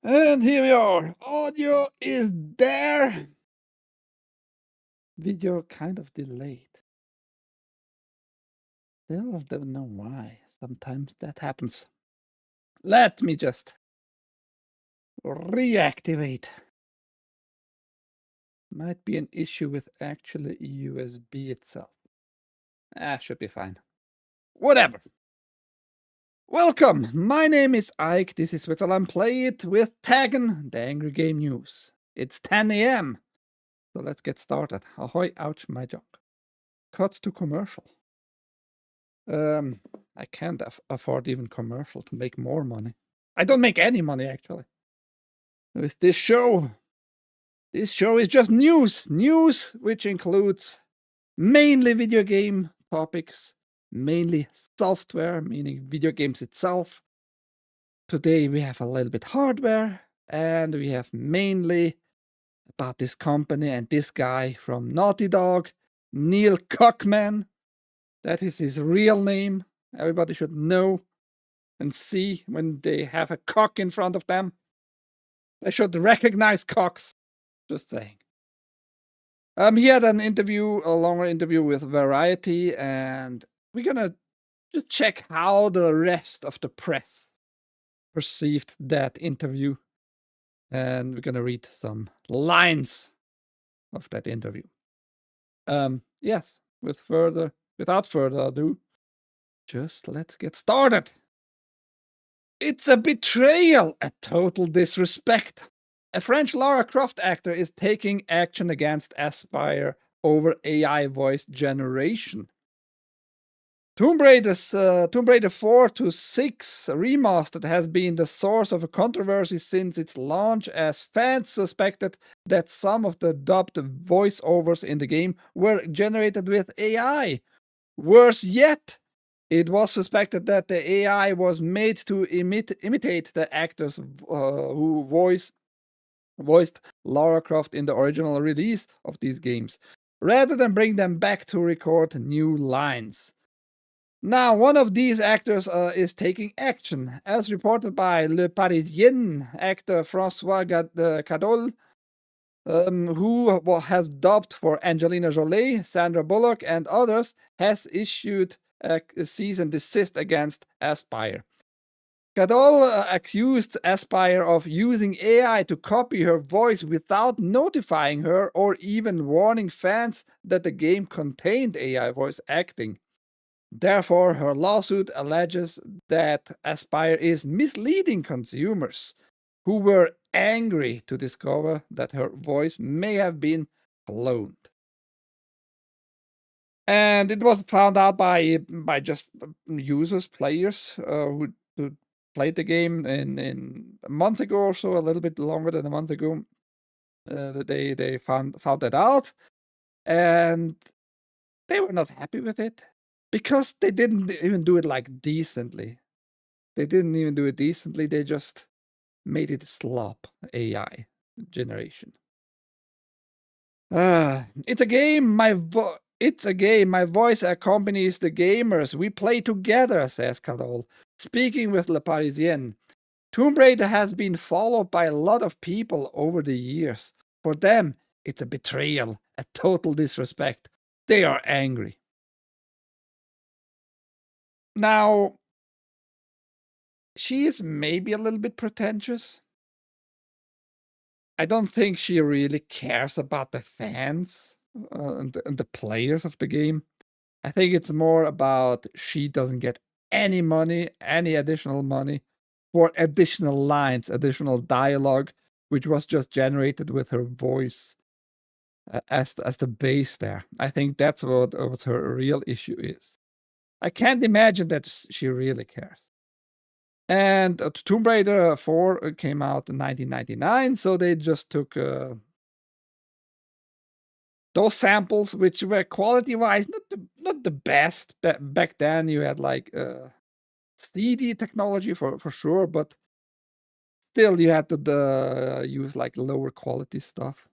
And here we are. Audio is there. Video kind of delayed. Still don't know why. Sometimes that happens. Let me just reactivate. Might be an issue with actually USB itself. Should be fine. Whatever. Welcome. My name is Ike. This is Switzerland.playit with TAGN, the Angry Game News. It's 10 a.m. So let's get started. Ahoy, ouch, my junk. Cut to commercial. I can't afford even commercial to make more money. I don't make any money, actually, with this show. This show is just news. News which includes mainly video game topics, mainly software, meaning video games itself. Today we have a little bit hardware, and we have mainly about this company and this guy from Naughty Dog, Neil Cuckmann. That is his real name. Everybody should know and see when they have a cock in front of them. They should recognize cocks. Just saying. He had an interview, a longer interview with Variety, and we're gonna just check how the rest of the press perceived that interview. And we're gonna read some lines of that interview. Yes, without further ado, just let's get started. It's a betrayal, a total disrespect. A French Lara Croft actor is taking action against Aspyr over AI voice generation. Tomb Raider 4 to 6 Remastered has been the source of a controversy since its launch, as fans suspected that some of the dubbed voiceovers in the game were generated with AI. Worse yet, it was suspected that the AI was made to imitate the actors who voiced Lara Croft in the original release of these games, rather than bring them back to record new lines. Now, one of these actors is taking action. As reported by Le Parisien, actor François Cadol, who has dubbed for Angelina Jolie, Sandra Bullock, and others, has issued a cease and desist against Aspyr. Cadol accused Aspyr of using AI to copy her voice without notifying her or even warning fans that the game contained AI voice acting. Therefore, her lawsuit alleges that Aspyr is misleading consumers who were angry to discover that her voice may have been cloned. And it was found out by just users, players who played the game in a month ago or so, a little bit longer than a month ago. They found that out, and they were not happy with it because they didn't even do it like decently. They didn't even do it decently. They just made it slop AI generation. It's a game. It's a game. My voice accompanies the gamers. We play together, says Cadol. Speaking with Le Parisien, Tomb Raider has been followed by a lot of people over the years. For them, it's a betrayal, a total disrespect. They are angry. Now, she is maybe a little bit pretentious. I don't think she really cares about the fans and the players of the game. I think it's more about she doesn't get any money, any additional money for additional lines, additional dialogue, which was just generated with her voice as the base there. I think that's what her real issue is. I can't imagine that she really cares. And Tomb Raider 4 came out in 1999, so they just took those samples, which were quality-wise not the best. Back then, you had like CD technology for sure, but still you had to use like lower quality stuff.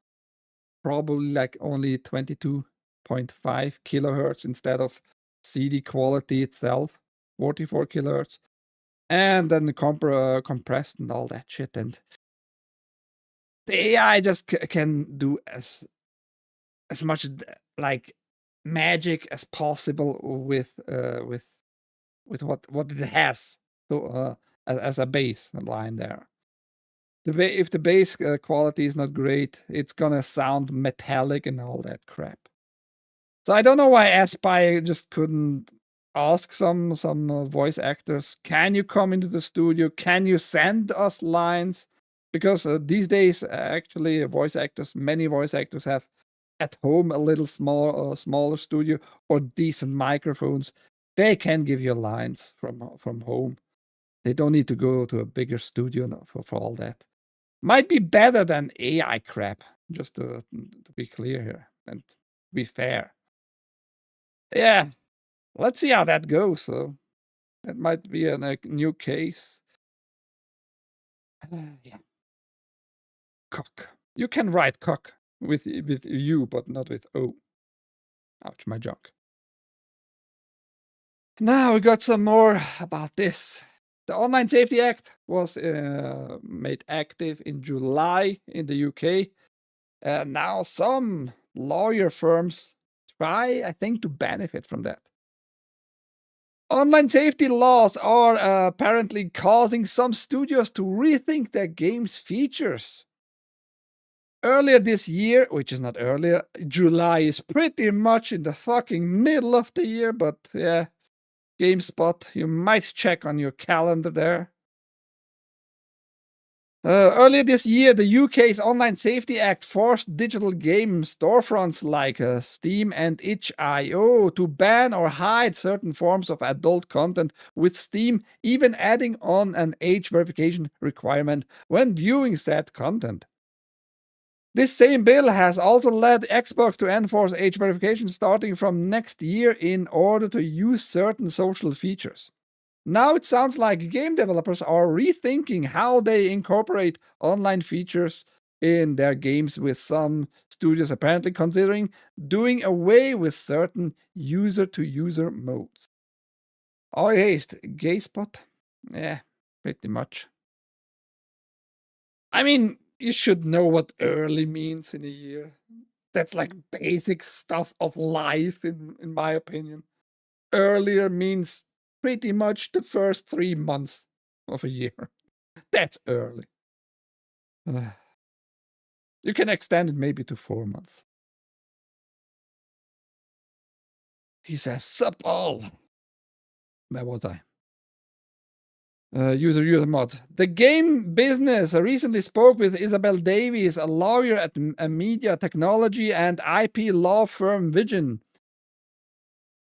Probably like only 22.5 kilohertz instead of CD quality itself, 44 kilohertz. And then compressed and all that shit. And the AI just can do as much like magic as possible with what it has. So as a baseline there. If the bass quality is not great, it's gonna sound metallic and all that crap. So I don't know why Aspire just couldn't ask some voice actors, can you come into the studio? Can you send us lines? Because these days, actually, many voice actors have at home a little smaller studio or decent microphones. They can give you lines from home. They don't need to go to a bigger studio for all that. Might be better than AI crap, just to be clear here and be fair. Yeah, let's see how that goes. So that might be a new case. Yeah. Cock. You can write cock with U, but not with O. Ouch, my junk. Now we got some more about this. The Online Safety Act was made active in July in the UK. Now some lawyer firms try, I think, to benefit from that. Online safety laws are apparently causing some studios to rethink their game's features. Earlier this year, which is not earlier, July is pretty much in the fucking middle of the year, but yeah, GameSpot, you might check on your calendar there. Earlier this year, the UK's Online Safety Act forced digital game storefronts like Steam and itch.io to ban or hide certain forms of adult content, with Steam even adding on an age verification requirement when viewing said content. This same bill has also led Xbox to enforce age verification starting from next year in order to use certain social features. Now it sounds like game developers are rethinking how they incorporate online features in their games, with some studios apparently considering doing away with certain user-to-user modes. Oh, haste, GameSpot? Yeah, pretty much. I mean, you should know what early means in a year. That's like basic stuff of life, in my opinion. Earlier means pretty much the first 3 months of a year. That's early. You can extend it maybe to 4 months. He says, sup all. Where was I? User mod. The game business recently spoke with Isabel Davies, a lawyer at a media technology and IP law firm Vision,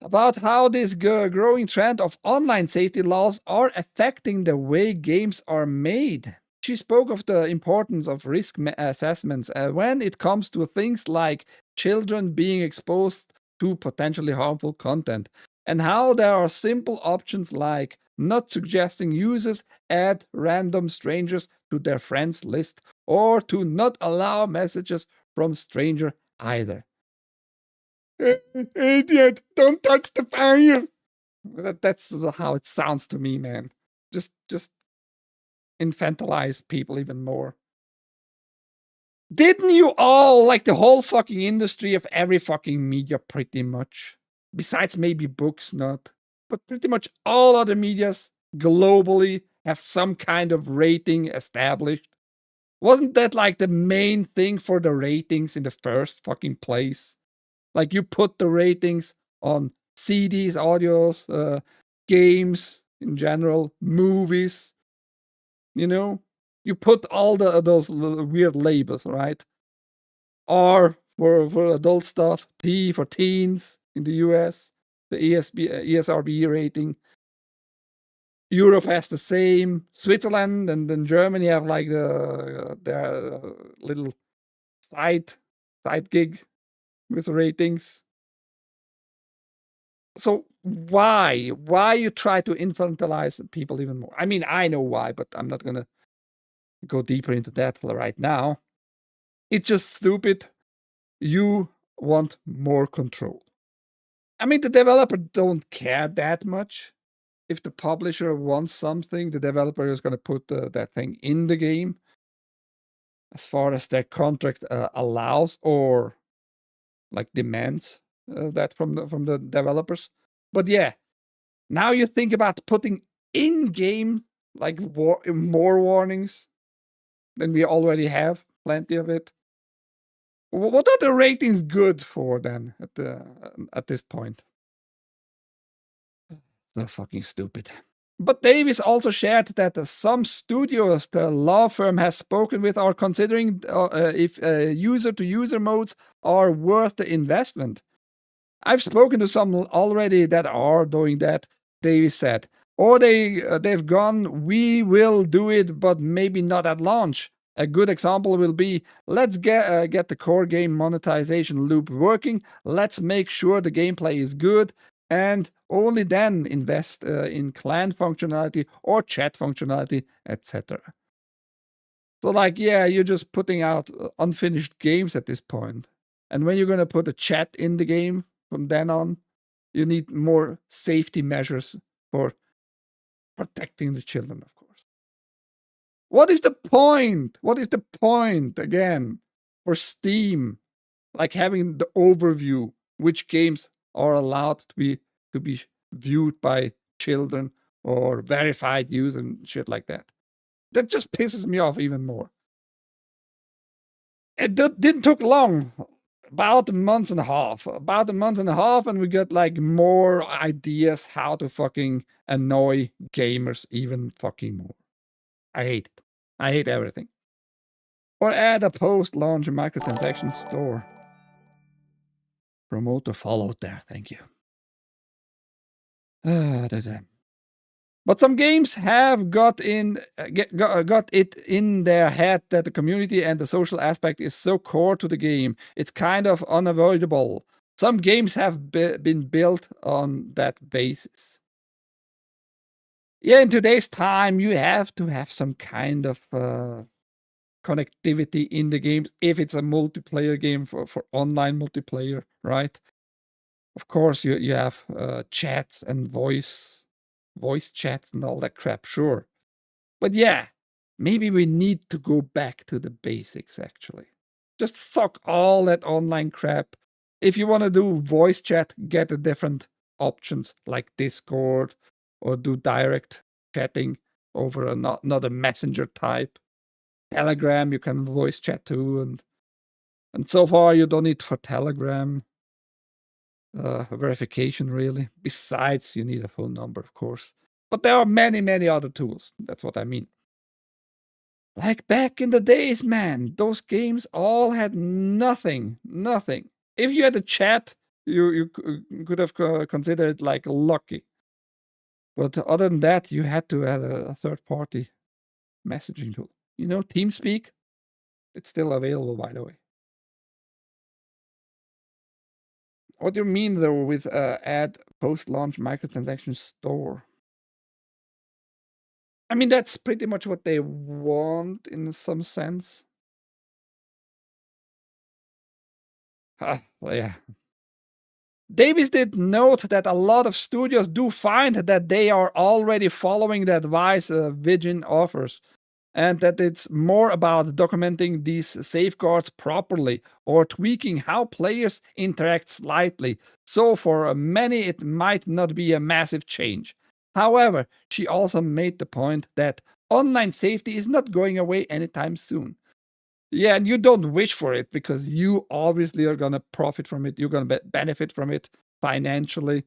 about how this growing trend of online safety laws are affecting the way games are made. She spoke of the importance of risk assessments when it comes to things like children being exposed to potentially harmful content, and how there are simple options like not suggesting users add random strangers to their friends list, or to not allow messages from stranger either. Idiot, don't touch the fire. That's how it sounds to me, man. Just infantilize people even more. Didn't you all, like the whole fucking industry of every fucking media pretty much, besides maybe books not, but pretty much all other medias globally have some kind of rating established? Wasn't that like the main thing for the ratings in the first fucking place? Like you put the ratings on CDs, audios, games in general, movies, you know? You put all those weird labels, right? R for adult stuff, T for teens in the US, the ESRB rating. Europe has the same. Switzerland and then Germany have like their little side gig with ratings. So why you try to infantilize people even more? I mean, I know why, but I'm not gonna go deeper into that right now. It's just stupid. You want more control. I mean, the developer don't care that much. If the publisher wants something, the developer is gonna put that thing in the game. as far as their contract allows or like demands that from the developers. But yeah, now you think about putting in-game like more warnings than we already have, plenty of it. What are the ratings good for then at this point? So fucking stupid. But Davis also shared that some studios the law firm has spoken with are considering if user-to-user modes are worth the investment. I've spoken to some already that are doing that, Davis said. Or they've gone, we will do it, but maybe not at launch. A good example will be, let's get the core game monetization loop working, let's make sure the gameplay is good, and only then invest in clan functionality or chat functionality, etc. So like, yeah, you're just putting out unfinished games at this point. And when you're going to put a chat in the game from then on, you need more safety measures for protecting the children, of course. What is the point? What is the point, again, for Steam? Like having the overview, which games are allowed to be viewed by children or verified use and shit like that. That just pisses me off even more. It didn't took long, about a month and a half, and we got like more ideas how to fucking annoy gamers even fucking more. I hate it. I hate everything. Or add a post-launch microtransaction store. Promoter followed there, thank you. But some games have got it in their head that the community and the social aspect is so core to the game, it's kind of unavoidable. Some games have been built on that basis. Yeah, in today's time, you have to have some kind of connectivity in the games if it's a multiplayer game for online multiplayer, right? Of course, you have chats and voice chats and all that crap, sure. But yeah, maybe we need to go back to the basics, actually. Just fuck all that online crap. If you want to do voice chat, get a different options like Discord or do direct chatting over not a messenger type. Telegram, you can voice chat too. And so far, you don't need for Telegram verification, really. Besides, you need a phone number, of course. But there are many, many other tools. That's what I mean. Like back in the days, man, those games all had nothing. If you had a chat, you could have considered it like lucky. But other than that, you had to have a third-party messaging tool. You know, TeamSpeak? It's still available, by the way. What do you mean, though, with add post-launch microtransaction store? I mean, that's pretty much what they want in some sense. Well, yeah. Davis did note that a lot of studios do find that they are already following the advice Vigin offers, and that it's more about documenting these safeguards properly or tweaking how players interact slightly. So for many, it might not be a massive change. However, she also made the point that online safety is not going away anytime soon. Yeah, and you don't wish for it because you obviously are going to profit from it. You're going to benefit from it financially.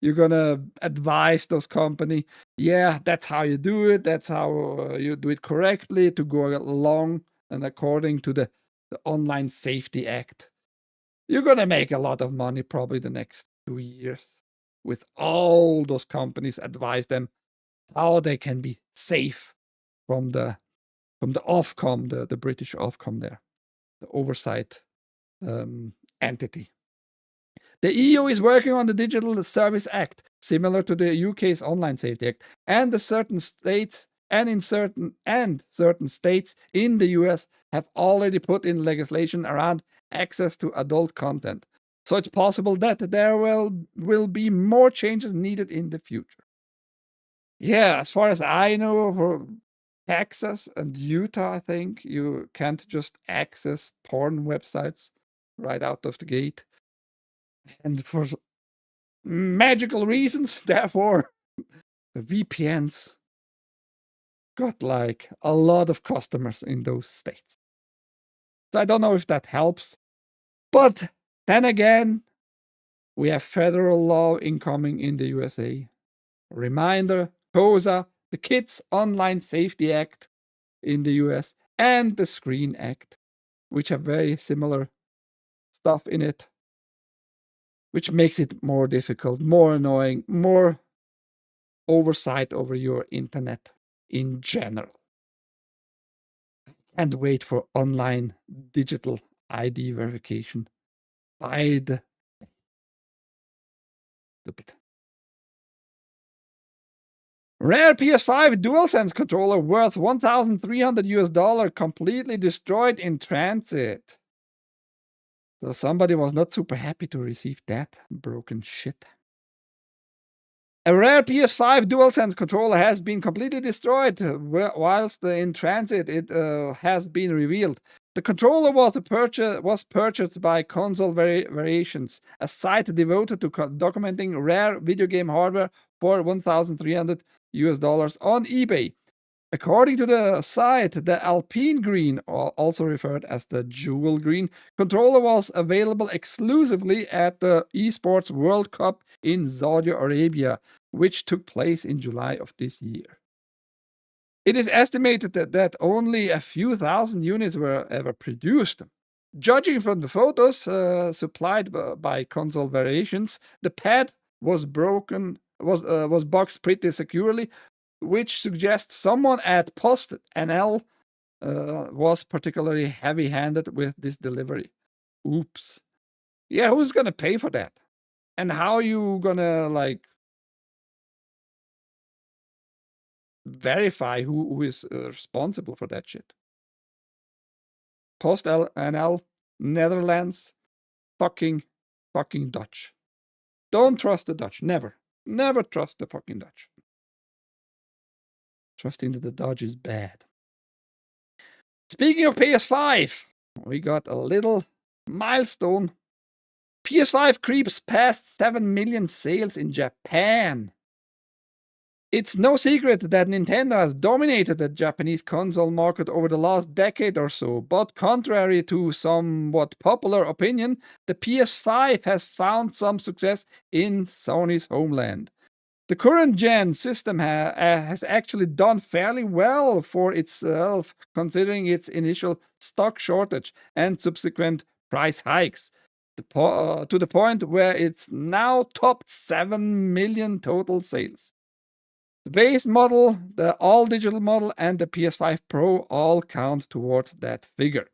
You're going to advise those company. Yeah, that's how you do it. That's how you do it correctly to go along and according to the Online Safety Act. You're going to make a lot of money probably the next 2 years with all those companies advise them how they can be safe from the Ofcom, the British Ofcom there, the oversight entity. The EU is working on the Digital Service Act, similar to the UK's Online Safety Act, and certain states in the US have already put in legislation around access to adult content. So it's possible that there will be more changes needed in the future. Yeah, as far as I know, Texas and Utah, I think, you can't just access porn websites right out of the gate. And for magical reasons, therefore, the VPNs got like a lot of customers in those states. So I don't know if that helps. But then again, we have federal law incoming in the USA. Reminder, COSA, the Kids Online Safety Act in the US, and the Screen Act, which have very similar stuff in it, which makes it more difficult, more annoying, more oversight over your internet in general. And wait for online digital ID verification by the stupid. Rare PS5 DualSense controller worth $1,300 completely destroyed in transit. So somebody was not super happy to receive that broken shit. A rare PS5 DualSense controller has been completely destroyed whilst in transit, it has been revealed. The controller was purchased by Console Variations, a site devoted to documenting rare video game hardware for $1,300 on eBay. According to the site, the Alpine Green, also referred as the Jewel Green, controller was available exclusively at the Esports World Cup in Saudi Arabia, which took place in July of this year. It is estimated that only a few thousand units were ever produced. Judging from the photos supplied by Console Variations, the pad was boxed pretty securely, which suggests someone at Post NL was particularly heavy-handed with this delivery. Oops. Yeah, who's gonna pay for that? And how are you gonna, like, verify who is responsible for that shit? Post NL, Netherlands, fucking Dutch. Don't trust the Dutch. Never. Never trust the fucking Dutch. Trusting that the Dutch is bad. Speaking of PS5, we got a little milestone. PS5 creeps past 7 million sales in Japan. It's no secret that Nintendo has dominated the Japanese console market over the last decade or so, but contrary to somewhat popular opinion, the PS5 has found some success in Sony's homeland. The current gen system has actually done fairly well for itself, considering its initial stock shortage and subsequent price hikes, to the point where it's now topped 7 million total sales. The base model, the all-digital model, and the PS5 Pro all count toward that figure.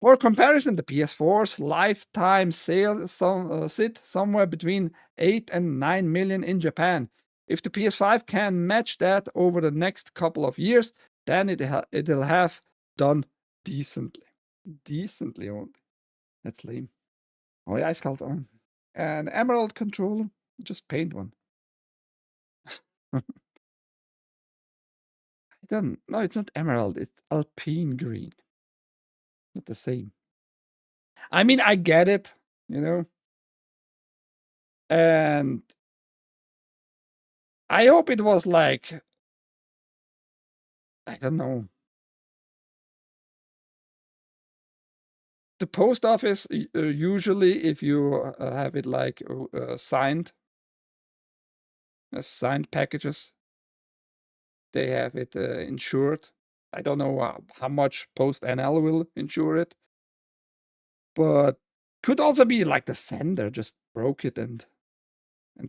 For comparison, the PS4's lifetime sales sit somewhere between 8 and 9 million in Japan. If the PS5 can match that over the next couple of years, then it'll have done decently. Decently only. That's lame. Oh yeah, ijskalt on. An emerald controller, just paint one. No, it's not emerald, it's alpine green. Not the same. I mean, I get it, you know. And I hope it was like, I don't know. The post office, usually, if you have it like signed packages, they have it insured. I don't know how much Post NL will insure it, but could also be like the sender just broke it and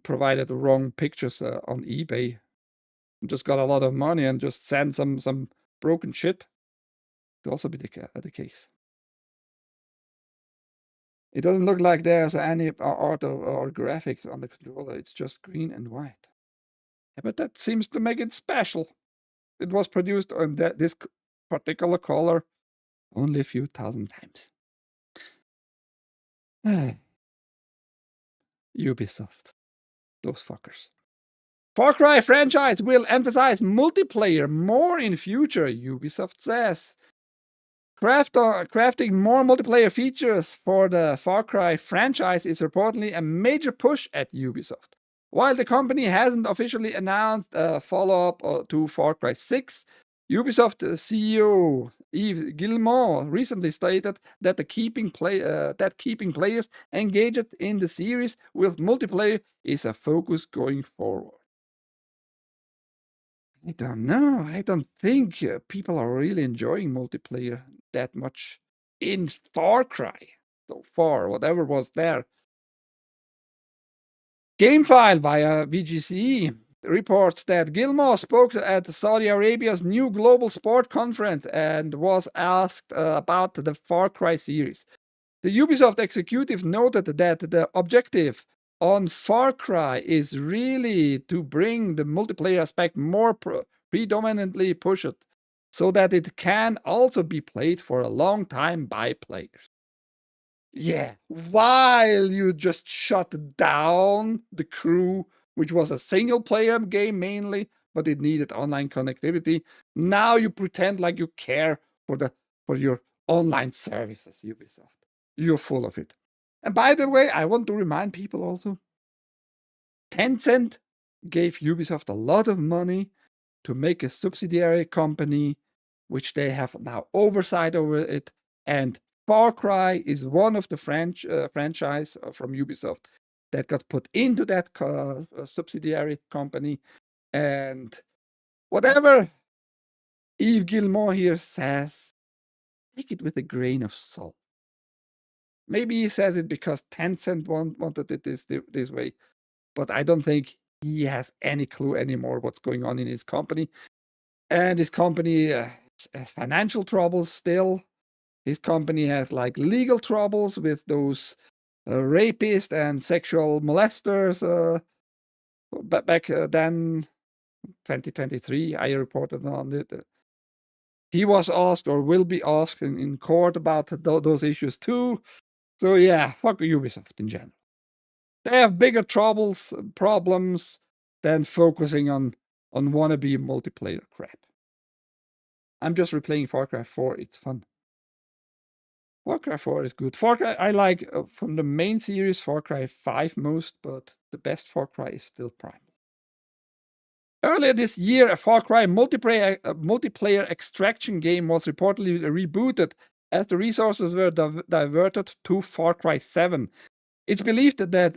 provided the wrong pictures on eBay. Just got a lot of money and just sent some broken shit. Could also be the case. It doesn't look like there's any art or graphics on the controller. It's just green and white. Yeah, but that seems to make it special. It was produced on this particular color only a few thousand times. Ubisoft. Those fuckers. Far Cry franchise will emphasize multiplayer more in future, Ubisoft says. Crafting more multiplayer features for the Far Cry franchise is reportedly a major push at Ubisoft. While the company hasn't officially announced a follow-up to Far Cry 6, Ubisoft CEO Yves Guillemot recently stated that keeping players engaged in the series with multiplayer is a focus going forward. I don't know. I don't think people are really enjoying multiplayer that much in Far Cry so far, whatever was there. GameFile via VGC reports that Gilmore spoke at Saudi Arabia's new global sport conference and was asked about the Far Cry series. The Ubisoft executive noted that the objective on Far Cry is really to bring the multiplayer aspect more predominantly pushed so that it can also be played for a long time by players. Yeah, while you just shut down the crew, which was a single player game mainly, but it needed online connectivity, now you pretend like you care for your online services, Ubisoft. You're full of it. And by the way, I want to remind people also, Tencent gave Ubisoft a lot of money to make a subsidiary company, which they have now oversight over it. And Far Cry is one of the franchise from Ubisoft that got put into that subsidiary company. And whatever Yves Guillemot here says, take it with a grain of salt. Maybe he says it because Tencent wanted it this way, but I don't think he has any clue anymore what's going on in his company. And his company has financial troubles still. His company has like legal troubles with those rapists and sexual molesters. Back then, 2023, I reported on it. He was asked or will be asked in court about those issues too. So yeah, fuck Ubisoft in general. They have bigger problems than focusing on wannabe multiplayer crap. I'm just replaying Far Cry 4. It's fun. Far Cry 4 is good. Far Cry, I like from the main series Far Cry 5 most, but the best Far Cry is still Primal. Earlier this year, a Far Cry multiplayer extraction game was reportedly rebooted as the resources were diverted to Far Cry 7. It's believed that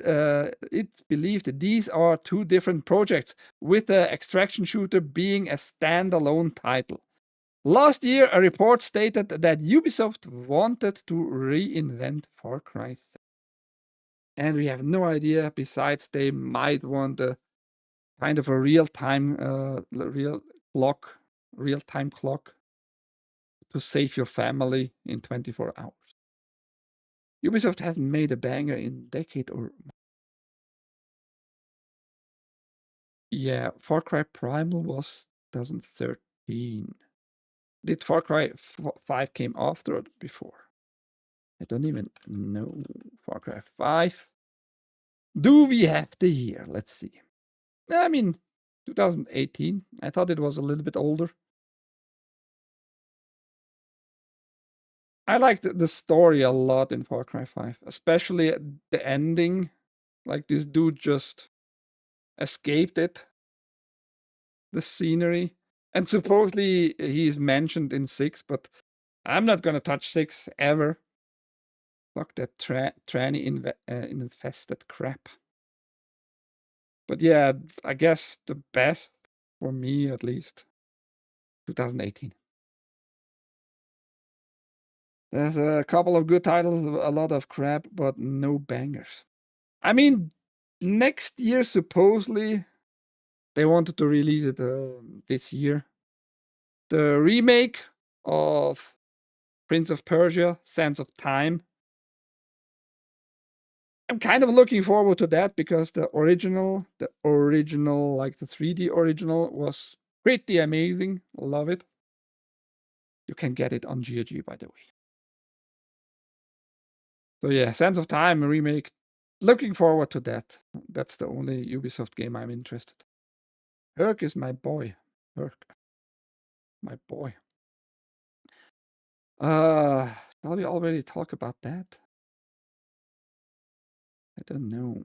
these are two different projects, with the extraction shooter being a standalone title. Last year, a report stated that Ubisoft wanted to reinvent Far Cry 7. And we have no idea, besides they might want a kind of a real-time clock to save your family in 24 hours. Ubisoft hasn't made a banger in a decade or more. Yeah, Far Cry Primal was 2013. Did Far Cry 5 came after or before? I don't even know. Far Cry 5. Do we have the year? Let's see. I mean, 2018. I thought it was a little bit older. I liked the story a lot in Far Cry 5, especially the ending. Like this dude just escaped it. The scenery. And supposedly he's mentioned in 6, but I'm not gonna touch 6 ever. Fuck that tranny infested crap. But yeah, I guess the best, for me at least, 2018. There's a couple of good titles, a lot of crap, but no bangers. I mean, next year, supposedly, they wanted to release it this year. The remake of Prince of Persia, Sands of Time. I'm kind of looking forward to that because the original, like the 3D original, was pretty amazing. Love it. You can get it on GOG, by the way. So yeah, Sands of Time remake. Looking forward to that. That's the only Ubisoft game I'm interested. UrhG is my boy. UrhG. My boy. Shall we already talk about that? I don't know.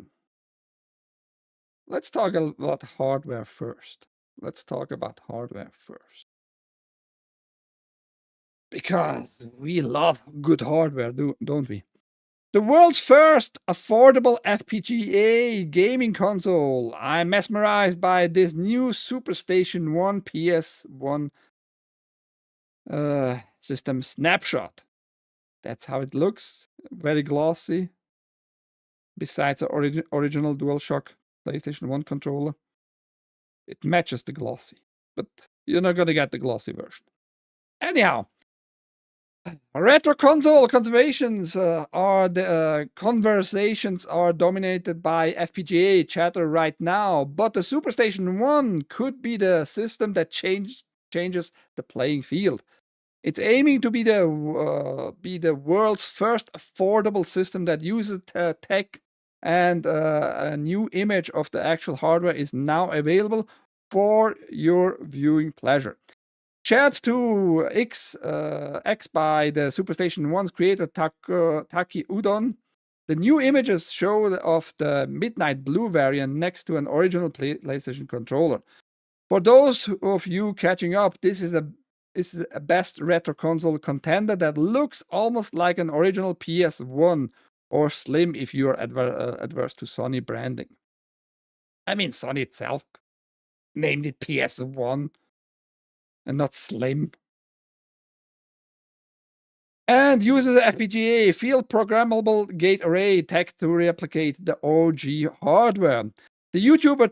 Let's talk about hardware first. Let's talk about hardware first. Because we love good hardware, don't we? The world's first affordable FPGA gaming console. I'm mesmerized by this new Superstation 1 PS1 system snapshot. That's how it looks. Very glossy. Besides the original DualShock PlayStation 1 controller. It matches the glossy, but you're not going to get the glossy version. Anyhow, retro console conversations are dominated by FPGA chatter right now, but the Superstation 1 could be the system that changes the playing field. It's aiming to be the world's first affordable system that uses tech, and a new image of the actual hardware is now available for your viewing pleasure. Shared to X by the Superstation 1's creator Taki Udon, the new images show of the Midnight Blue variant next to an original PlayStation controller. For those of you catching up, this is a best retro console contender that looks almost like an original PS1, or Slim if you're adverse to Sony branding. I mean, Sony itself named it PS1 and not Slim. And uses FPGA field programmable gate array tech to replicate the OG hardware. The YouTuber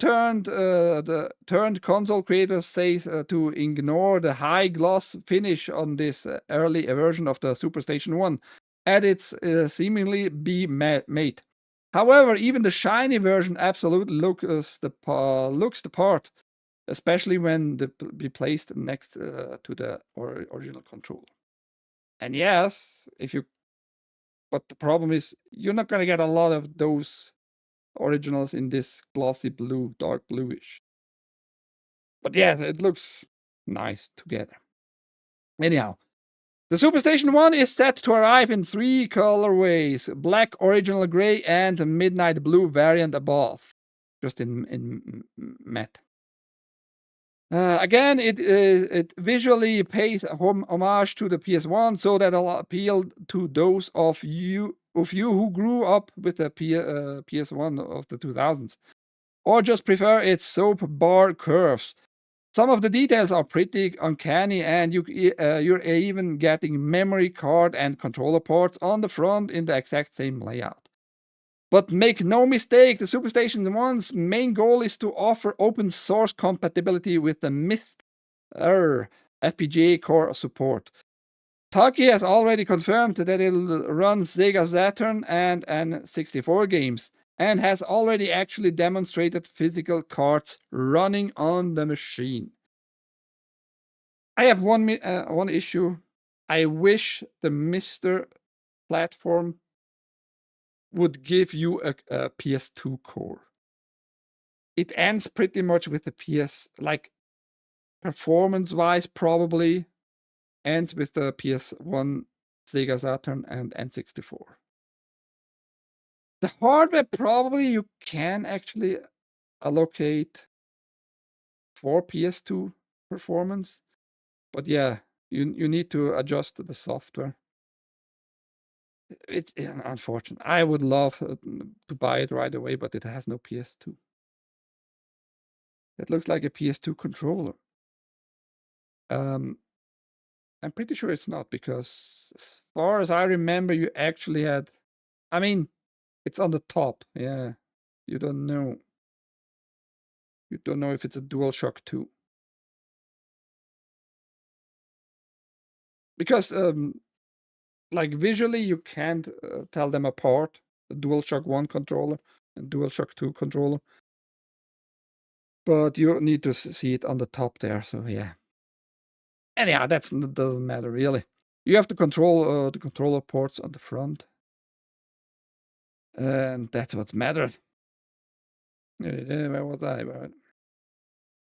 turned console creator says to ignore the high gloss finish on this early version of the Superstation 1, and it's seemingly be made. However, even the shiny version absolutely looks the part, especially when be placed next to the original controller. And yes, but the problem is you're not going to get a lot of those originals in this glossy blue, dark bluish. But yes, it looks nice together. Anyhow, the Superstation 1 is set to arrive in 3 colorways: black, original gray, and midnight blue variant above, just in matte. Again, it visually pays homage to the PS1, so that it'll appeal to those of you who grew up with the PS1 of the 2000s, or just prefer its soap bar curves. Some of the details are pretty uncanny, and you're even getting memory card and controller ports on the front in the exact same layout. But make no mistake, the Superstation 1's main goal is to offer open source compatibility with the MIST FPGA core support. Taki has already confirmed that it'll run Sega Saturn and N64 games, and has already actually demonstrated physical cards running on the machine. I have one issue. I wish the Mr. platform would give you a PS2 core. It ends pretty much with the PS, like performance-wise, probably ends with the PS1, Sega Saturn, and N64. The hardware, probably you can actually allocate for PS2 performance, but yeah, you need to adjust the software. It's unfortunate. I would love to buy it right away, but it has no PS2. It looks like a PS2 controller. I'm pretty sure it's not, because as far as I remember, you actually had, I mean, it's on the top. Yeah, you don't know. You don't know if it's a DualShock 2. Because like visually you can't tell them apart, the DualShock 1 controller and DualShock 2 controller. But you need to see it on the top there, so yeah. Anyhow, that doesn't matter really. You have to control the controller ports on the front. And that's what matters. Where was I?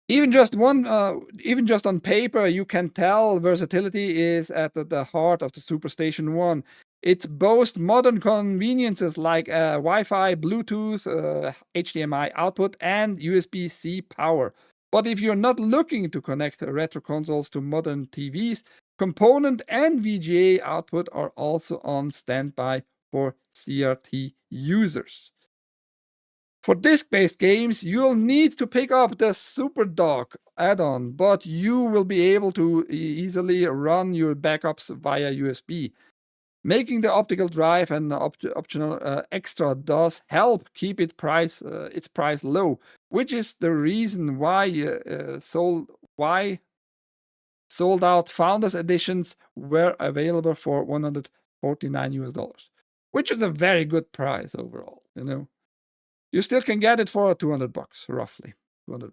Even just on paper, you can tell versatility is at the heart of the SuperStation 1. It boasts modern conveniences like Wi-Fi, Bluetooth, HDMI output, and USB-C power. But if you're not looking to connect retro consoles to modern TVs, component and VGA output are also on standby for CRT users. For disk-based games, you'll need to pick up the SuperDock add-on, but you will be able to easily run your backups via USB. Making the optical drive an optional extra does help keep its price low, which is the reason why sold out Founders Editions were available for $149, which is a very good price overall, you know. You still can get it for $200, roughly $200.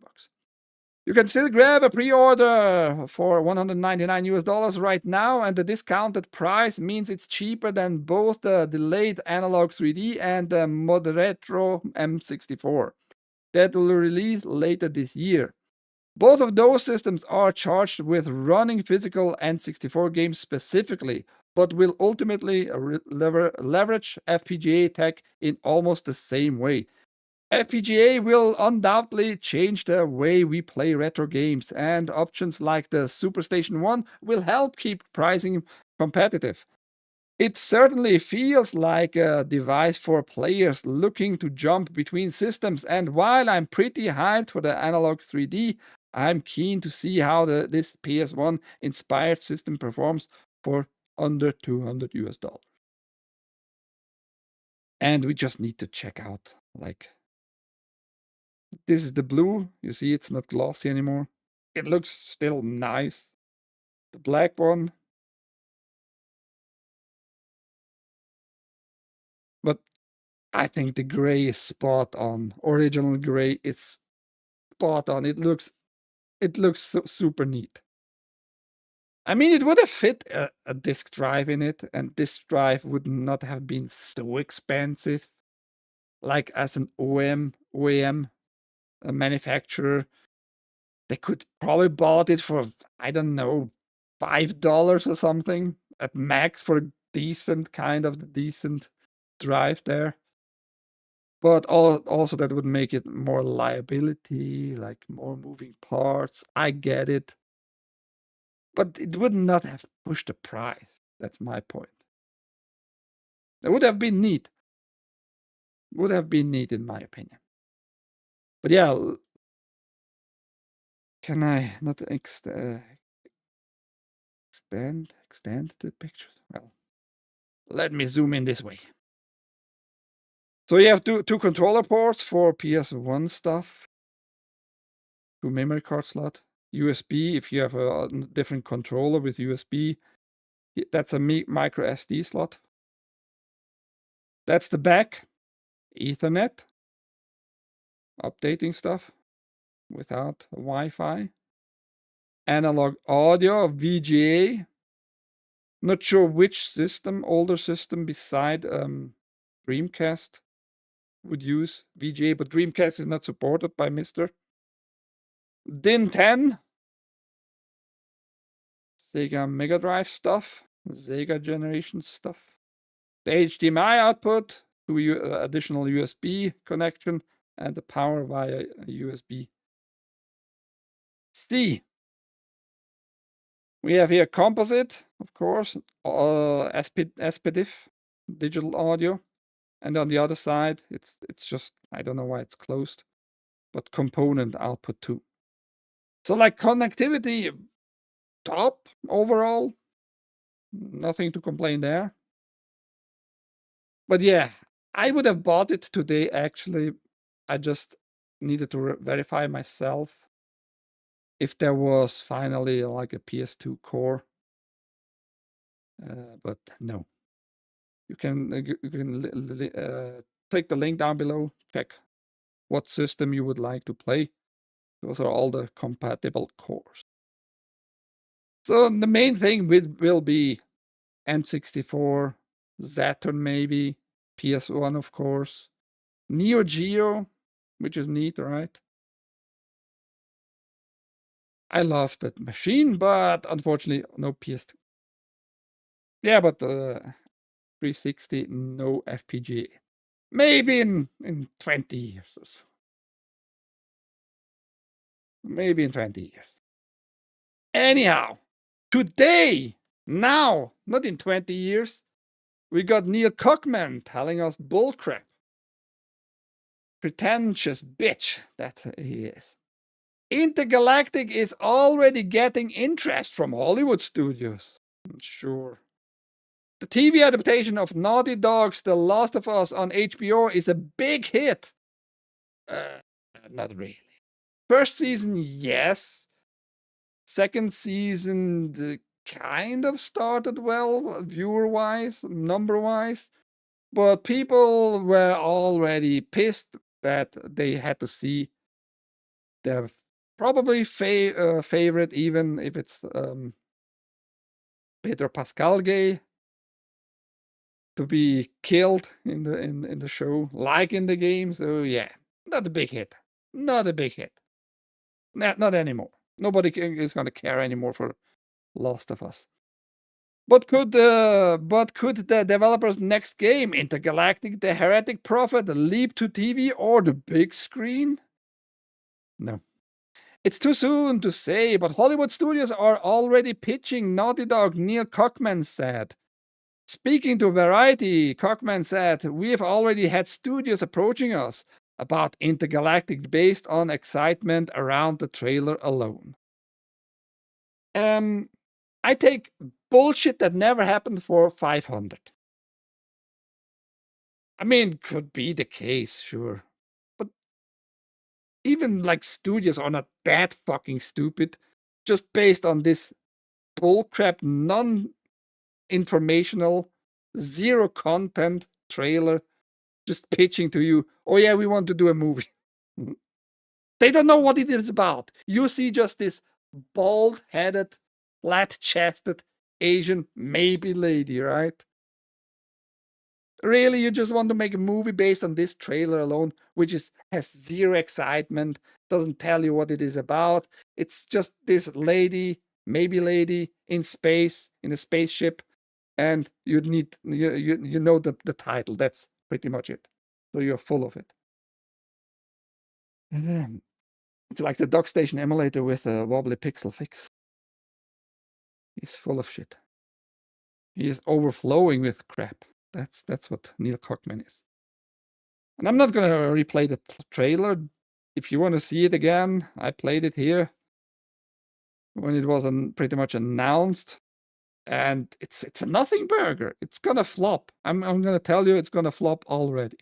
You can still grab a pre-order for $199 right now, and the discounted price means it's cheaper than both the delayed Analog 3D and the Mod Retro M64 that will release later this year. Both of those systems are charged with running physical N64 games specifically, but will ultimately leverage FPGA tech in almost the same way. FPGA will undoubtedly change the way we play retro games, and options like the SuperStation 1 will help keep pricing competitive. It certainly feels like a device for players looking to jump between systems, and while I'm pretty hyped for the Analog 3D, I'm keen to see how this PS1 inspired system performs for under $200. And we just need to check out, like, this is the blue. You see, it's not glossy anymore. It looks still nice. The black one. But I think the gray is spot on. Original gray is spot on. It looks super neat. I mean, it would have fit a disk drive in it, and disk drive would not have been so expensive. Like as an OEM a manufacturer, they could probably bought it for, I don't know, $5 or something at max for a decent drive there. But also that would make it more liability, like more moving parts. I get it. But it would not have pushed the price. That's my point. It would have been neat. Would have been neat in my opinion. But yeah, can I not extend the picture? Well, let me zoom in this way. So you have two controller ports for PS1 stuff, 2 memory card slot, USB if you have a different controller with USB. That's a micro SD slot. That's the back, Ethernet, updating stuff without Wi-Fi. Analog audio, VGA. Not sure which older system beside Dreamcast would use VGA, but Dreamcast is not supported by Mr. DIN 10. Sega Mega Drive stuff, Sega generation stuff. The HDMI output, additional USB connection, and the power via USB-C. We have here composite, of course, SPDIF, digital audio. And on the other side, it's just, I don't know why it's closed, but component output too. So like connectivity, top overall, nothing to complain there. But yeah, I would have bought it today actually. I just needed to verify myself if there was finally like a PS2 core. But no. You can take the link down below, check what system you would like to play. Those are all the compatible cores. So the main thing will be N64, Saturn maybe, PS1 of course, Neo Geo, which is neat, right? I love that machine, but unfortunately, no PS2. Yeah, but 360, no FPGA. Maybe in 20 years or so. Maybe in 20 years. Anyhow, today, now, not in 20 years, we got Neil Cuckmann telling us bullcrap. Pretentious bitch that he is. Intergalactic is already getting interest from Hollywood studios. Sure. The TV adaptation of Naughty Dog's The Last of Us on HBO is a big hit. Not really. First season, yes. Second season, kind of started well, viewer-wise, number-wise. But people were already pissed that they had to see their probably favorite, even if it's Pedro Pascal gay, to be killed in the show, like in the game. So yeah, not a big hit. Not a big hit. Not anymore. Nobody is gonna care anymore for Last of Us. But could the developers' next game, Intergalactic: The Heretic Prophet, leap to TV or the big screen? No. It's too soon to say, but Hollywood studios are already pitching Naughty Dog, Neil Cuckmann said. Speaking to Variety, Cuckmann said, "We have already had studios approaching us about Intergalactic based on excitement around the trailer alone." I take bullshit that never happened for 500. I mean, could be the case, sure. But even like studios are not that fucking stupid, just based on this bullcrap, non-informational, zero content trailer, just pitching to you, oh yeah, we want to do a movie. They don't know what it is about. You see just this bald-headed, flat-chested Asian maybe lady, right? Really, you just want to make a movie based on this trailer alone, which has zero excitement, doesn't tell you what it is about. It's just this lady, maybe lady, in space, in a spaceship, and you know the title. That's pretty much it. So you're full of it. It's like the dock station emulator with a wobbly pixel fix. He's full of shit. He is overflowing with crap. That's what Neil Cuckmann is. And I'm not going to replay the trailer. If you want to see it again, I played it here when it was pretty much announced. And it's a nothing burger. It's going to flop. I'm going to tell you, it's going to flop already.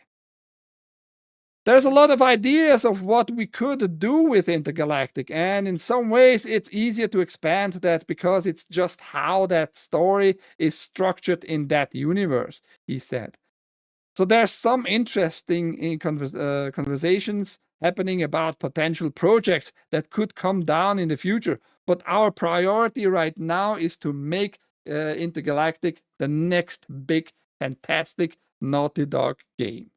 There's a lot of ideas of what we could do with Intergalactic, and in some ways it's easier to expand that because it's just how that story is structured in that universe, he said. So there's some interesting conversations happening about potential projects that could come down in the future, but our priority right now is to make Intergalactic the next big, fantastic Naughty Dog game.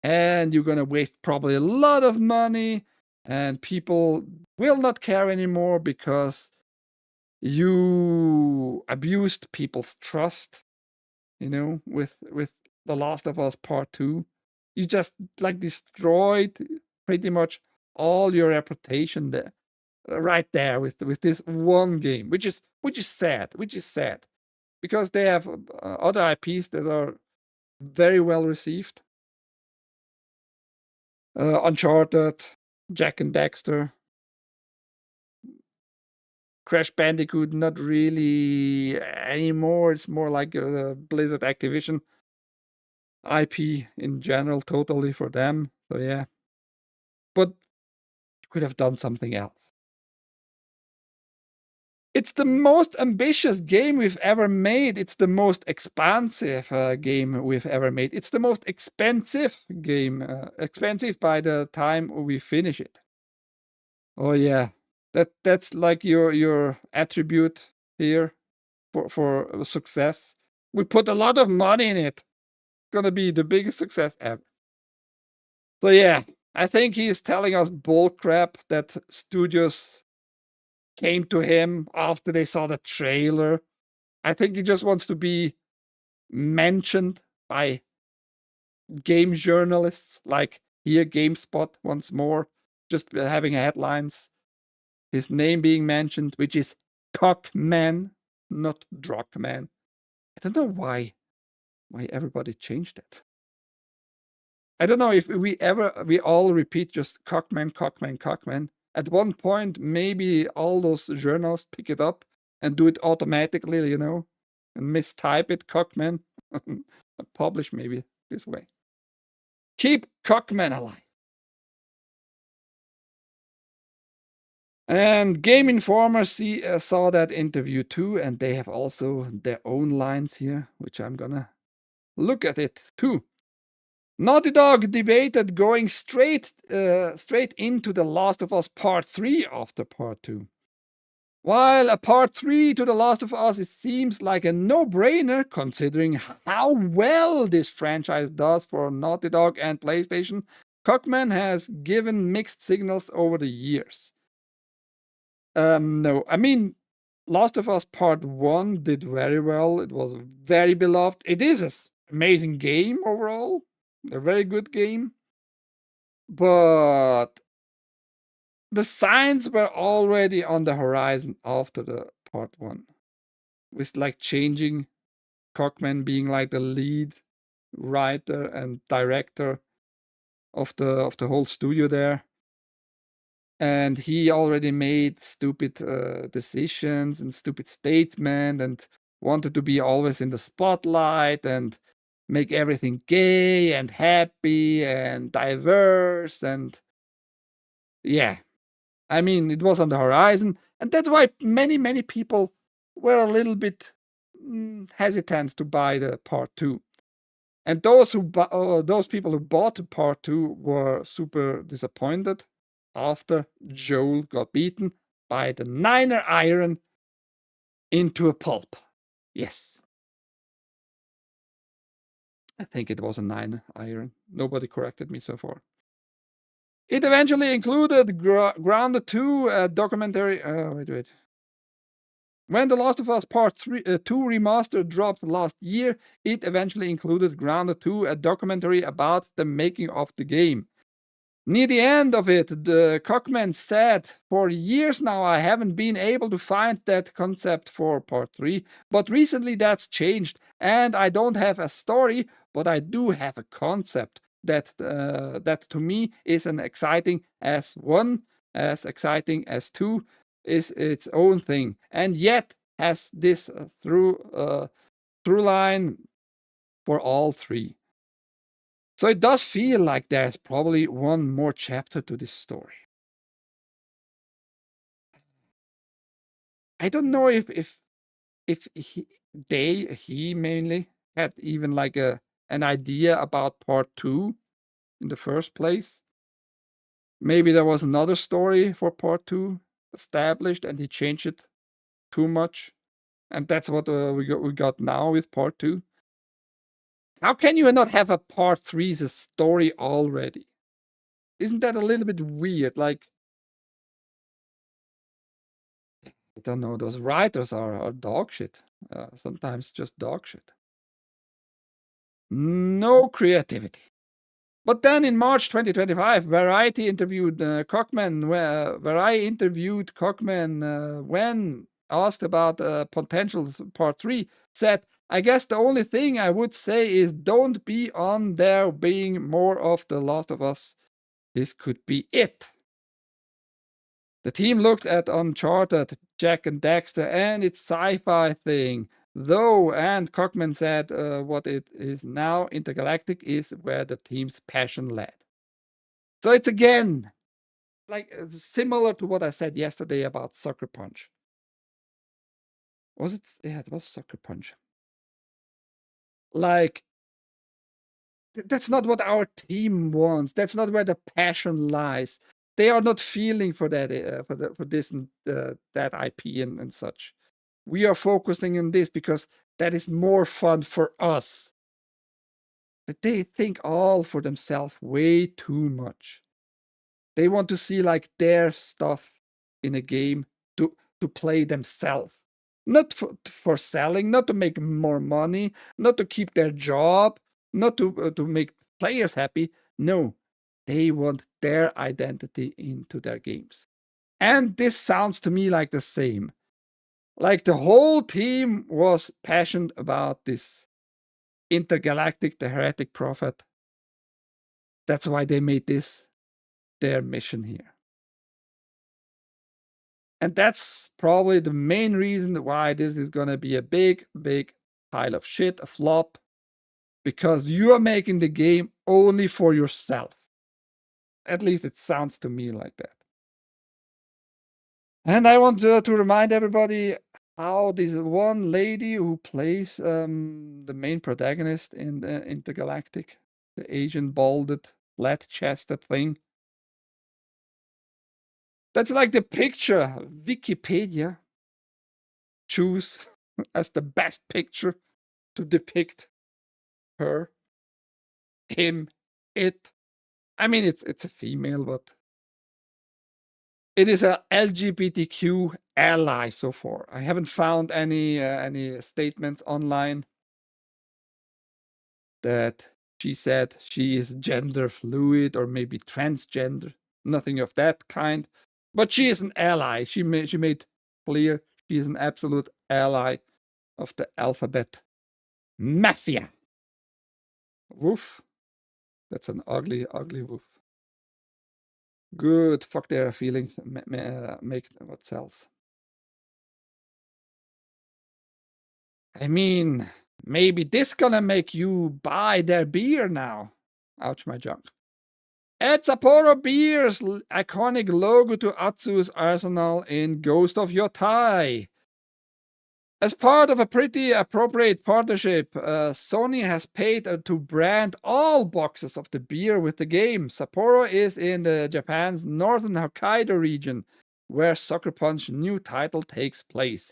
And you're going to waste probably a lot of money, and people will not care anymore because you abused people's trust, with The Last of Us Part 2. You just like destroyed pretty much all your reputation there, right there with this one game, which is sad, because they have other IPs that are very well received. Uncharted, Jack and Dexter, Crash Bandicoot, not really anymore. It's more like a Blizzard Activision IP in general, totally for them. So yeah. But you could have done something else. It's the most ambitious game we've ever made. It's the most expansive game we've ever made. It's the most expensive game, expensive by the time we finish it. Oh yeah, that's like your attribute here for success. We put a lot of money in it. Gonna be the biggest success ever. So yeah, I think he's telling us bull crap that studios came to him after they saw the trailer. I think he just wants to be mentioned by game journalists, like here GameSpot once more, just having headlines, his name being mentioned, which is Cuckmann, not Druckmann. I don't know why everybody changed it. I don't know if we all repeat just Cuckmann. At one point, maybe all those journals pick it up and do it automatically, and mistype it, Cuckmann, and publish maybe this way. Keep Cuckmann alive. And Game Informer saw that interview too, and they have also their own lines here, which I'm gonna look at it too. Naughty Dog debated going straight into The Last of Us Part 3 after Part 2. While a Part 3 to The Last of Us, it seems like a no-brainer considering how well this franchise does for Naughty Dog and PlayStation, Cuckmann has given mixed signals over the years. No, I mean, Last of Us Part 1 did very well. It was very beloved. It is an amazing game overall. A very good game. But the signs were already on the horizon after the Part 1. With like changing, Cuckmann being like the lead writer and director of the whole studio there. And he already made stupid decisions and stupid statements and wanted to be always in the spotlight and make everything gay and happy and diverse. And yeah, I mean, it was on the horizon. And that's why many people were a little bit hesitant to buy the Part 2. And those people who bought the Part 2 were super disappointed after Joel got beaten by the 9er iron into a pulp. Yes. I think it was a 9 iron. Nobody corrected me so far. It eventually included Grounded 2, a documentary. Wait. When The Last of Us Part 2 remaster dropped last year, it eventually included Grounded 2, a documentary about the making of the game. Near the end of it, the Cuckmann said, "For years now, I haven't been able to find that concept for Part 3, but recently that's changed, and I don't have a story, but I do have a concept that to me is as exciting as 1, as exciting as 2 is its own thing, and yet has this through line for all 3. So it does feel like there's probably one more chapter to this story. I don't know if he mainly had even like an idea about Part 2 in the first place. Maybe there was another story for Part 2 established and he changed it too much. And that's what we got now with Part 2. How can you not have a Part 3 as a story already? Isn't that a little bit weird? Like, I don't know, those writers are dog shit. Sometimes just dog shit. No creativity. But then in March 2025, Variety interviewed Cuckmann. Variety interviewed Cuckmann when asked about potential Part 3, said, "I guess the only thing I would say is don't be on there being more of The Last of Us. This could be it." The team looked at Uncharted, Jack and Daxter, and its sci-fi thing. Though, and Cuckmann said what it is now, Intergalactic is where the team's passion led. So it's again, like similar to what I said yesterday about Sucker Punch. Was it? Yeah, it was Sucker Punch. Like, that's not what our team wants. That's not where the passion lies. They are not feeling for that, for this and that IP and such. We are focusing on this because that is more fun for us. But they think all for themselves way too much. They want to see like their stuff in a game to play themselves. Not for selling, not to make more money, not to keep their job, not to make players happy. No, they want their identity into their games. And this sounds to me like the same. Like the whole team was passionate about this intergalactic, the heretic prophet. That's why they made this their mission here. And that's probably the main reason why this is going to be a big, big pile of shit, a flop, because you are making the game only for yourself. At least it sounds to me like that. And I want to remind everybody how this one lady who plays the main protagonist in the Intergalactic, the Asian balded, flat-chested thing. That's like the picture Wikipedia choose as the best picture to depict her, him, it. I mean, it's a female, but it is a LGBTQ ally so far. I haven't found any statements online that she said she is gender fluid or maybe transgender. Nothing of that kind. But she is an ally. She made clear she is an absolute ally of the alphabet mafia. Woof. That's an ugly, ugly woof. Good. Fuck their feelings. Make what sells. I mean, maybe this gonna make you buy their beer now. Ouch, my junk. Add Sapporo Beer's iconic logo to Atsu's arsenal in Ghost of Yotai. As part of a pretty appropriate partnership, Sony has paid to brand all boxes of the beer with the game. Sapporo is in Japan's northern Hokkaido region, where Sucker Punch's new title takes place.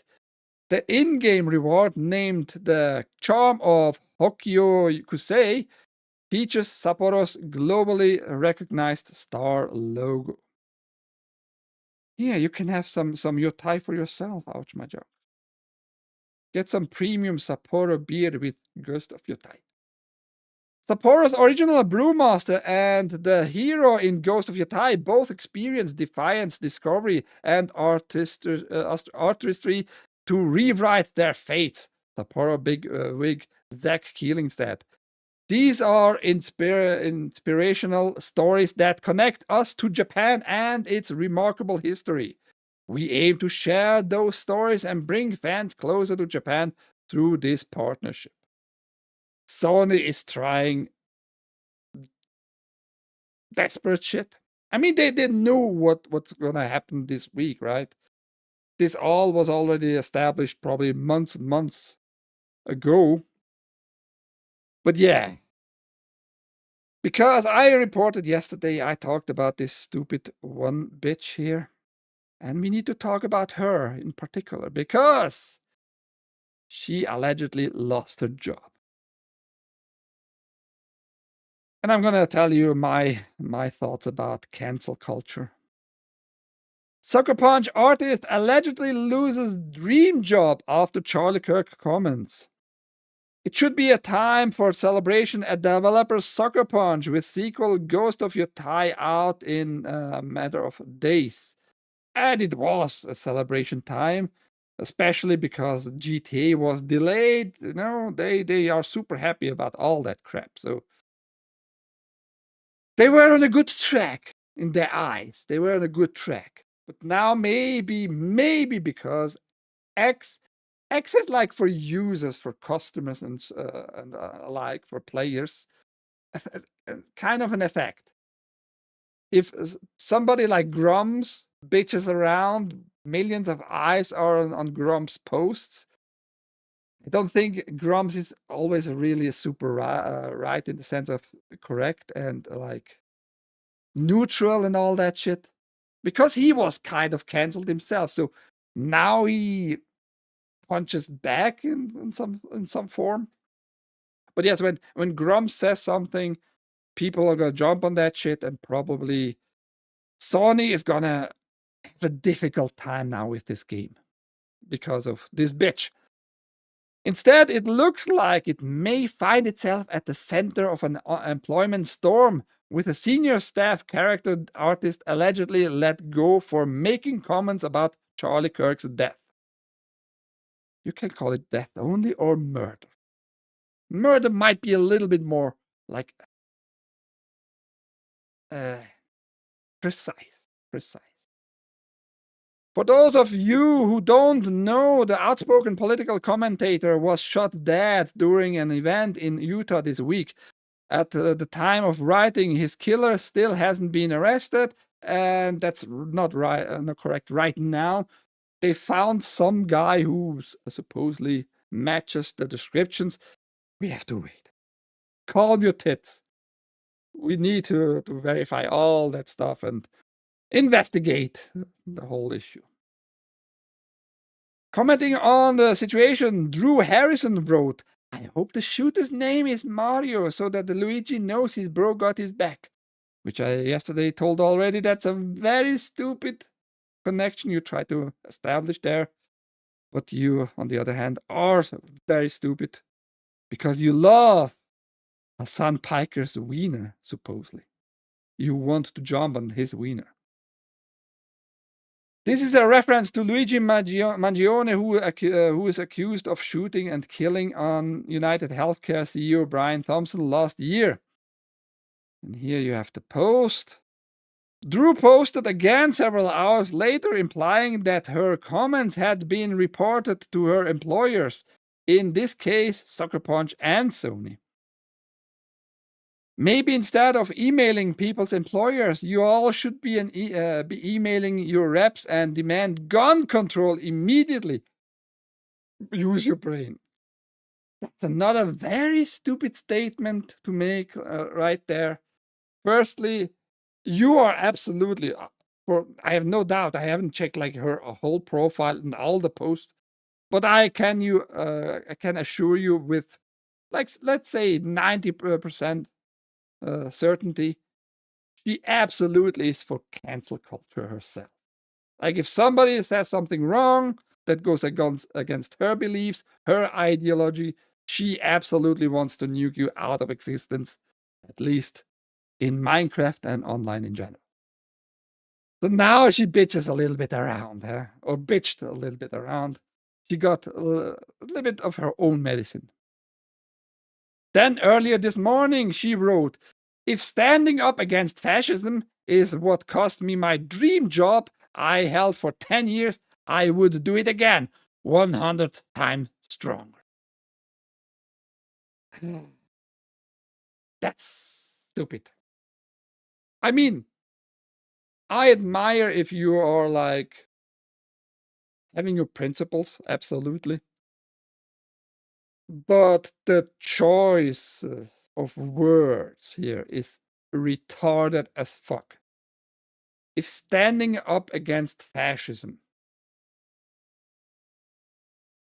The in-game reward, named the Charm of Hokkyo Kusei, features Sapporo's globally recognized star logo. Yeah, you can have some yotai for yourself. Ouch, my job. Get some premium Sapporo beer with Ghost of Yotai. Sapporo's original brewmaster and the hero in Ghost of Yotai both experience defiance, discovery, and artistry to rewrite their fates. Sapporo bigwig Zach Keeling said. These are inspirational stories that connect us to Japan and its remarkable history. We aim to share those stories and bring fans closer to Japan through this partnership. Sony is trying desperate shit. I mean, they knew what's gonna happen this week, right? This all was already established probably months and months ago. But yeah, because I reported yesterday, I talked about this stupid one bitch here. And we need to talk about her in particular because she allegedly lost her job. And I'm gonna tell you my thoughts about cancel culture. Sucker Punch artist allegedly loses dream job after Charlie Kirk comments. It should be a time for celebration at developer Sucker Punch with sequel Ghost of Yotai out in a matter of days. And it was a celebration time, especially because GTA was delayed. You know, they are super happy about all that crap. So they were on a good track in their eyes. They were on a good track. But now maybe because X is like for users, for customers, and alike for players, kind of an effect. If somebody like Grumps bitches around, millions of eyes are on Grumps posts. I don't think Grumps is always really super right in the sense of correct and like neutral and all that shit, because he was kind of cancelled himself. So now he punches back in some form. But yes, when Grumps says something, people are gonna jump on that shit, and probably Sony is gonna have a difficult time now with this game because of this bitch. Instead, it looks like it may find itself at the center of an employment storm, with a senior staff character artist allegedly let go for making comments about Charlie Kirk's death. You can call it death only or murder. Murder might be a little bit more like precise. For those of you who don't know, the outspoken political commentator was shot dead during an event in Utah this week. At the time of writing, his killer still hasn't been arrested, and that's not right, not correct. Right now, they found some guy who supposedly matches the descriptions. We have to wait. Calm your tits. We need to verify all that stuff and investigate the whole issue. Commenting on the situation, Drew Harrison wrote, "I hope the shooter's name is Mario so that the Luigi knows his bro got his back." Which I yesterday told already, that's a very stupid connection you try to establish there. But you, on the other hand, are very stupid because you love Hassan Piker's wiener, supposedly. You want to jump on his wiener. This is a reference to Luigi Mangione, who is accused of shooting and killing on United Healthcare CEO Brian Thompson last year. And here you have the post. Drew posted again several hours later, implying that her comments had been reported to her employers, in this case, Sucker Punch and Sony. Maybe instead of emailing people's employers, you all should be emailing your reps and demand gun control immediately. Use your brain. That's another very stupid statement to make right there. Firstly, you are absolutely, I have no doubt, I haven't checked like her whole profile and all the posts, but I can assure you with, like, let's say 90% certainty, she absolutely is for cancel culture herself. Like, if somebody says something wrong that goes against her beliefs, her ideology, she absolutely wants to nuke you out of existence, at least in Minecraft and online in general. So now she bitches a little bit around, or bitched a little bit around. She got a little bit of her own medicine. Then earlier this morning, she wrote, "If standing up against fascism is what cost me my dream job I held for 10 years, I would do it again, 100 times stronger." That's stupid. I mean, I admire if you are like having your principles, absolutely. But the choice of words here is retarded as fuck. If standing up against fascism,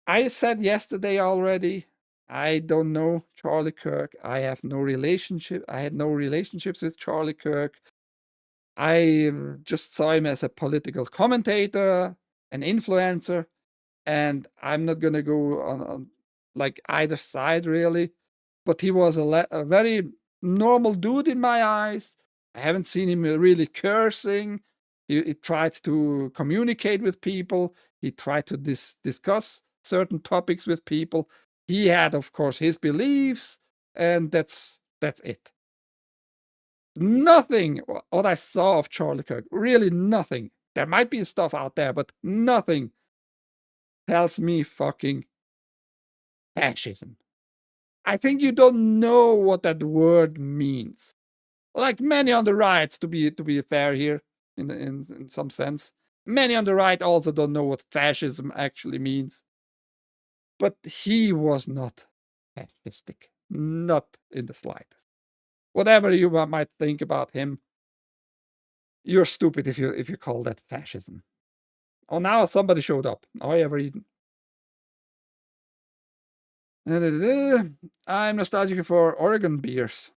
I said yesterday already, I don't know Charlie Kirk. I have no relationship. I had no relationships with Charlie Kirk. I just saw him as a political commentator, an influencer, and I'm not gonna go on like either side really. But he was a very normal dude in my eyes. I haven't seen him really cursing. He tried to communicate with people. He tried to discuss certain topics with people. He had, of course, his beliefs, and that's it. Nothing what I saw of Charlie Kirk, really nothing. There might be stuff out there, but nothing tells me fucking fascism. I think you don't know what that word means. Like many on the right, to be fair here, in some sense, many on the right also don't know what fascism actually means. But he was not fascistic, not in the slightest. Whatever you might think about him, you're stupid if you call that fascism. Oh, now somebody showed up. Oh, I ever eaten. I'm nostalgic for Oregon beers.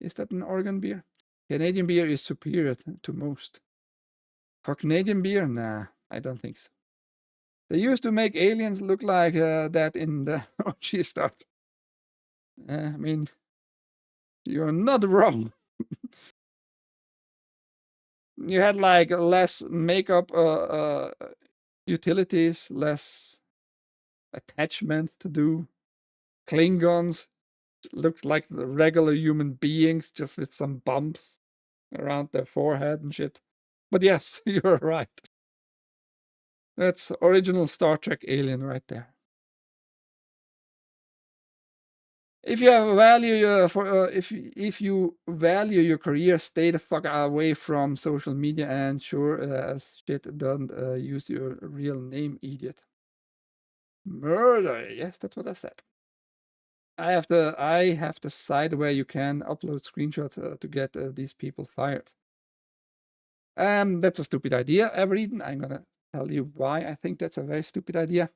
Is that an Oregon beer? Canadian beer is superior to most. For Canadian beer? Nah, I don't think so. They used to make aliens look like that in the OG start. I mean, you're not wrong. You had like less makeup utilities, less attachment to do. Klingons looked like the regular human beings, just with some bumps around their forehead and shit. But yes, you're right. That's original Star Trek alien right there. If you have value if you value your career, stay the fuck away from social media and sure as shit don't use your real name, idiot. Murder. Yes, that's what I said. I have the site where you can upload screenshots to get these people fired. That's a stupid idea, Everton. I'm gonna tell you why I think that's a very stupid idea.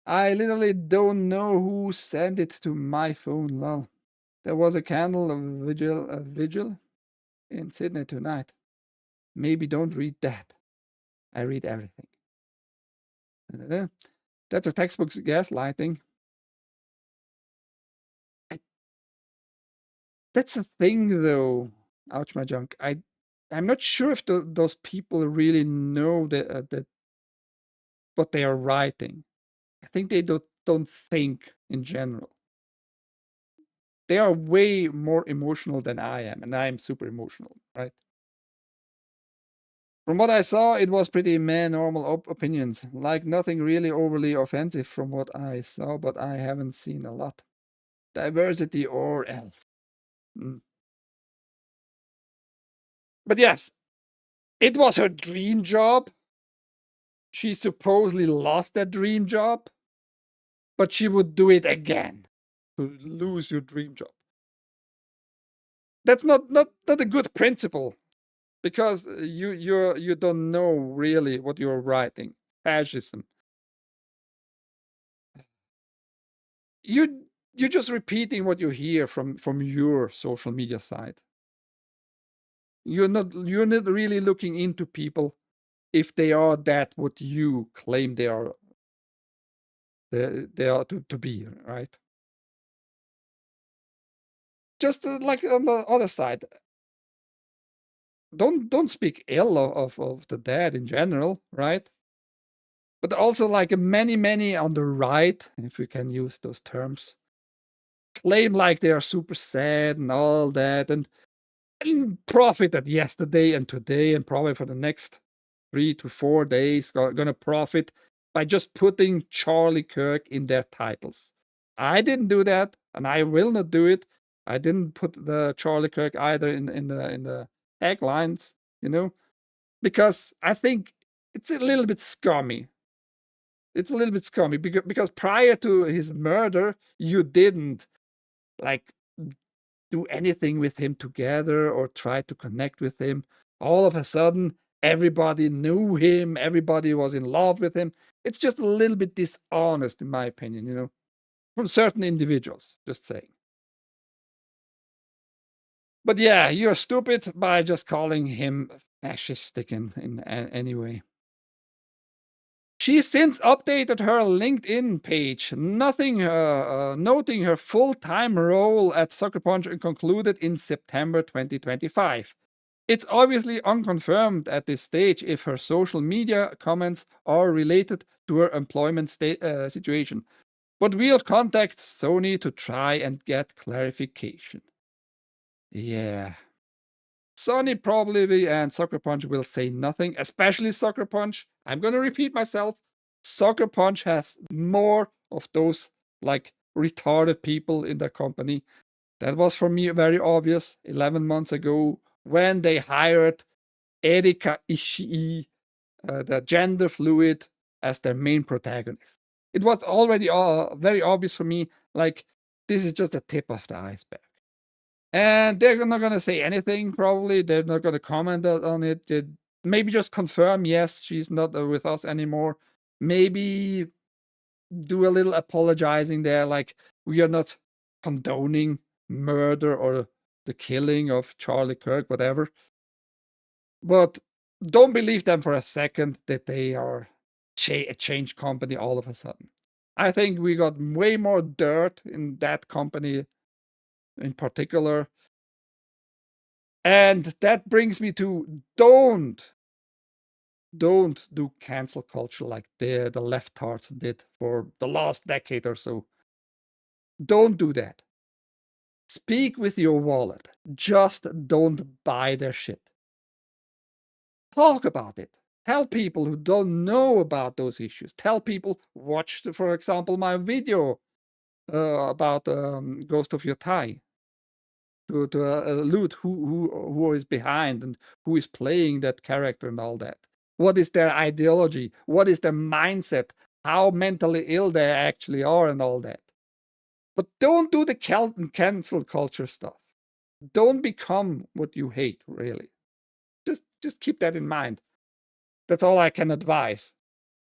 I literally don't know who sent it to my phone, lol. There was a candle vigil in Sydney tonight. Maybe don't read that. I read everything. That's a textbook gaslighting. That's a thing, though. Ouch, my junk. I'm not sure if those people really know that what they are writing. I think they don't think in general. They are way more emotional than I am, and I am super emotional, right? From what I saw, it was pretty normal opinions, like nothing really overly offensive from what I saw, but I haven't seen a lot. Diversity or else. But yes, it was her dream job. She supposedly lost that dream job, but she would do it again to lose your dream job. That's not a good principle, because you don't know really what you're writing. Fascism. You're just repeating what you hear from your social media site. You're not really looking into people if they are that what you claim they are to be, right? Just like on the other side, don't speak ill of the dead in general, right? But also like many on the right, if we can use those terms, claim like they are super sad and all that, and profited yesterday and today and probably for the next 3 to 4 days gonna profit by just putting Charlie Kirk in their titles. I didn't do that, and I will not do it. I didn't put the Charlie Kirk either in the taglines, because I think it's a little bit scummy. It's a little bit scummy because prior to his murder, you didn't like do anything with him together or try to connect with him. All of a sudden, everybody knew him, everybody was in love with him. It's just a little bit dishonest, in my opinion, from certain individuals, just saying. But yeah, you're stupid by just calling him fascistic in any way. She since updated her LinkedIn page, noting her full-time role at Sucker Punch and concluded in September 2025. It's obviously unconfirmed at this stage if her social media comments are related to her employment situation, but we'll contact Sony to try and get clarification. Yeah. Sony probably and Sucker Punch will say nothing, especially Sucker Punch. I'm going to repeat myself. Sucker Punch has more of those like retarded people in their company. That was for me very obvious 11 months ago when they hired Erika Ishii, the gender fluid, as their main protagonist. It was already very obvious for me, like, this is just the tip of the iceberg. And they're not going to say anything, probably. They're not going to comment on it. Maybe just confirm, yes, she's not with us anymore. Maybe do a little apologizing there, like, we are not condoning murder or the killing of Charlie Kirk, whatever. But don't believe them for a second that they are a change company all of a sudden. I think we got way more dirt in that company in particular. And that brings me to don't do cancel culture like the leftards did for the last decade or so. Don't do that. Speak with your wallet. Just don't buy their shit. Talk about it. Tell people who don't know about those issues. Tell people, watch, for example, my video about Ghost of Your Thai to allude who is behind and who is playing that character and all that. What is their ideology? What is their mindset? How mentally ill they actually are and all that. But don't do the cancel culture stuff. Don't become what you hate, really. Just keep that in mind. That's all I can advise.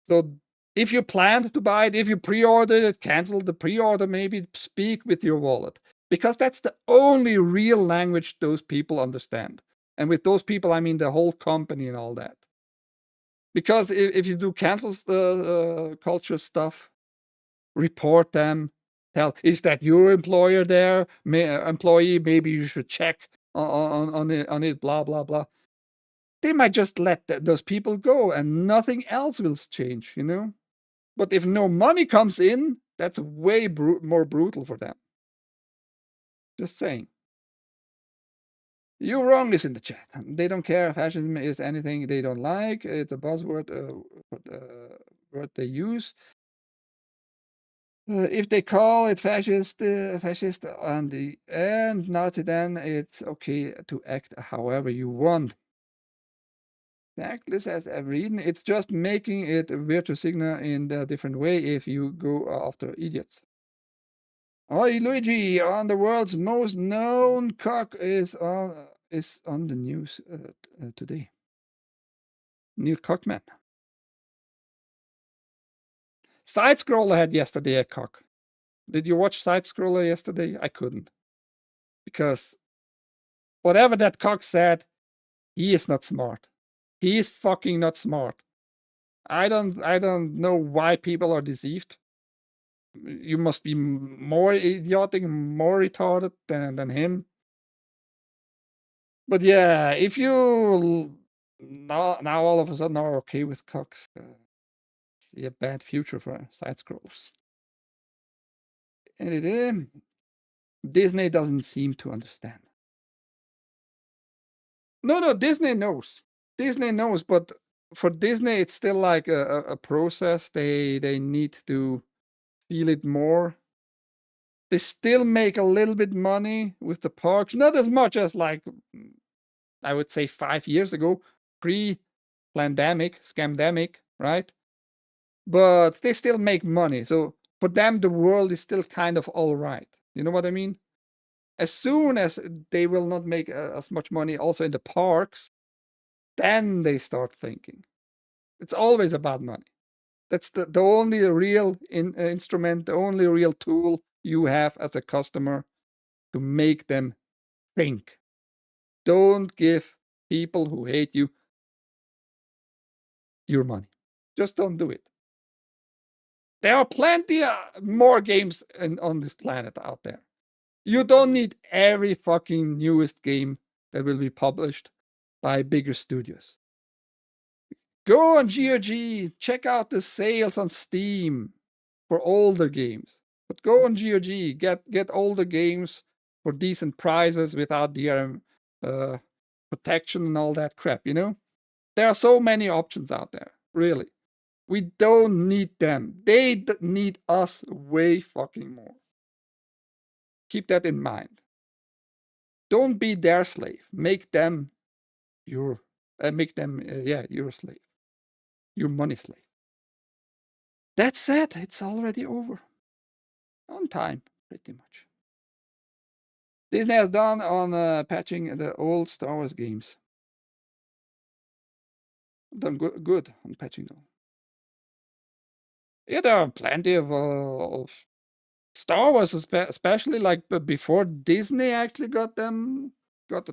So if you planned to buy it, if you pre-ordered it, cancel the pre-order, maybe speak with your wallet. Because that's the only real language those people understand. And with those people, I mean the whole company and all that. Because if you do cancel the culture stuff, report them, tell, is that your employer there, employee, maybe you should check on it, blah, blah, blah. They might just let those people go and nothing else will change, you know? But if no money comes in, that's way more brutal for them. Just saying. You're wrong is in the chat. They don't care if fascism is anything they don't like. It's a buzzword word they use. If they call it fascist, and Nazi, then it's okay to act however you want. Exactly, says Everyden. It's just making it a virtue signal in a different way if you go after idiots. Oi, Luigi, on the world's most known cock is on the news today. Neil Cuckmann. Side Scroller had yesterday a cock. Did you watch Side Scroller yesterday? I couldn't. Because whatever that cock said, he is not smart. He is fucking not smart. I don't know why people are deceived. You must be more idiotic, more retarded than him. But yeah, if you now all of a sudden are okay with cocks, see a bad future for side scrollers. And Disney doesn't seem to understand. No, Disney knows. Disney knows, but for Disney, it's still like a process. They need to feel it more. They still make a little bit money with the parks, not as much as like I would say 5 years ago, pre-pandemic, scamdemic, right? But they still make money. So for them, the world is still kind of all right. You know what I mean? As soon as they will not make as much money also in the parks, then they start thinking. It's always about money. That's the only real instrument, the only real tool you have as a customer to make them think. Don't give people who hate you your money. Just don't do it. There are plenty more games on this planet out there. You don't need every fucking newest game that will be published by bigger studios. Go on GOG, check out the sales on Steam for older games. But go on GOG, get older games for decent prices without DRM protection and all that crap, you know? There are so many options out there, really. We don't need them. They need us way fucking more. Keep that in mind. Don't be their slave. Make them your your slave. Your money slave. That said, it's already over. On time, pretty much. Disney has done on patching the old Star Wars games. Done good on patching them. Yeah, there are plenty of Star Wars, especially like before Disney actually got the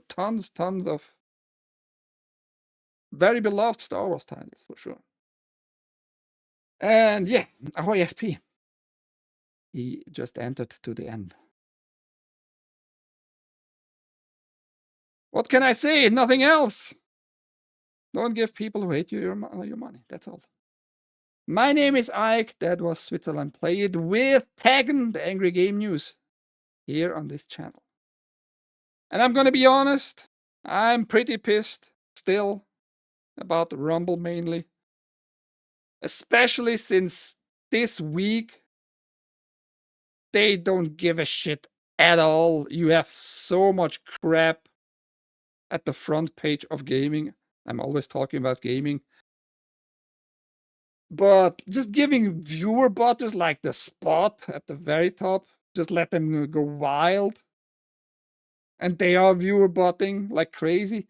tons of Very beloved Star Wars titles, for sure. And yeah, ahoy FP. He just entered to the end. What can I say? Nothing else. Don't give people who hate you your money. That's all. My name is Ike. That was Switzerland.playit with TAGN, the Angry Game News, here on this channel. And I'm going to be honest, I'm pretty pissed still about Rumble mainly. Especially since this week, they don't give a shit at all. You have so much crap at the front page of gaming. I'm always talking about gaming. But just giving viewer butters like the spot at the very top, just let them go wild. And they are viewer botting like crazy.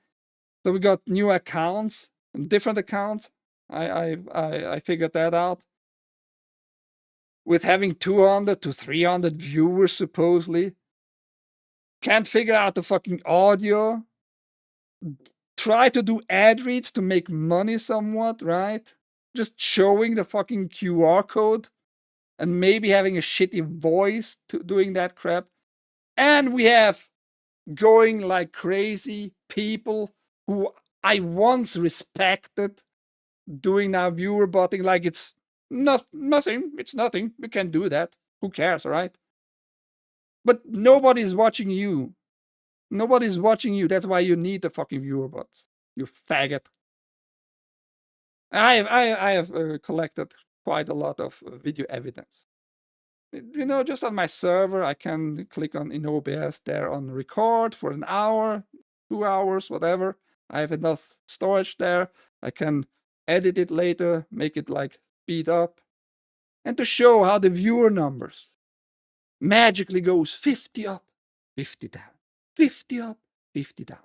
So we got new accounts, different accounts. I figured that out. With having 200 to 300 viewers supposedly. Can't figure out the fucking audio. Try to do ad reads to make money somewhat, right? Just showing the fucking QR code and maybe having a shitty voice to doing that crap. And we have going like crazy people who I once respected doing now viewer botting like it's nothing. It's nothing. We can do that. Who cares, right? But nobody's watching you. Nobody's watching you. That's why you need the fucking viewer bots. You faggot. I have collected quite a lot of video evidence. You know, just on my server, I can click on in OBS there on record for an hour, 2 hours, whatever. I have enough storage there. I can edit it later, make it like speed up. And to show how the viewer numbers magically goes 50 up, 50 down, 50 up, 50 down.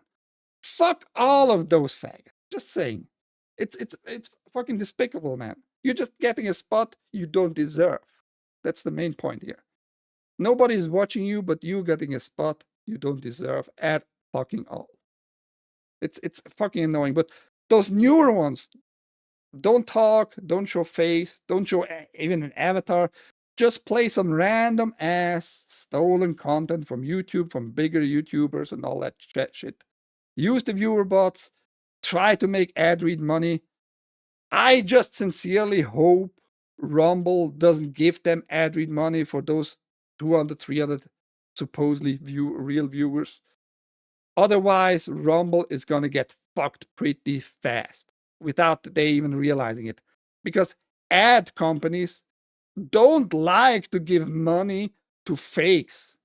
Fuck all of those faggots. Just saying. It's fucking despicable, man. You're just getting a spot you don't deserve. That's the main point here. Nobody's watching you, but you getting a spot you don't deserve at fucking all. It's fucking annoying. But those newer ones, don't talk, don't show face, don't show even an avatar. Just play some random ass stolen content from YouTube, from bigger YouTubers and all that shit. Use the viewer bots. Try to make ad read money. I just sincerely hope Rumble doesn't give them ad read money for those 200, 300 supposedly real viewers. Otherwise, Rumble is going to get fucked pretty fast without they even realizing it. Because ad companies don't like to give money to fakes,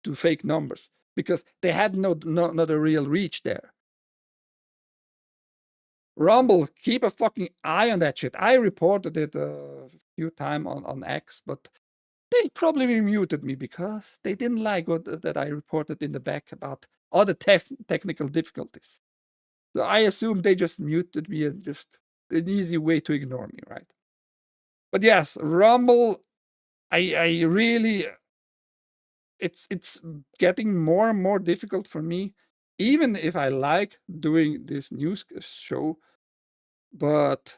to fake numbers, because they had not a real reach there. Rumble, keep a fucking eye on that shit. I reported it a few times on X, but they probably muted me because they didn't like that I reported in the back about other technical difficulties. So I assume they just muted me and just an easy way to ignore me, right? But yes, Rumble, I really, it's getting more and more difficult for me, even if I like doing this news show. But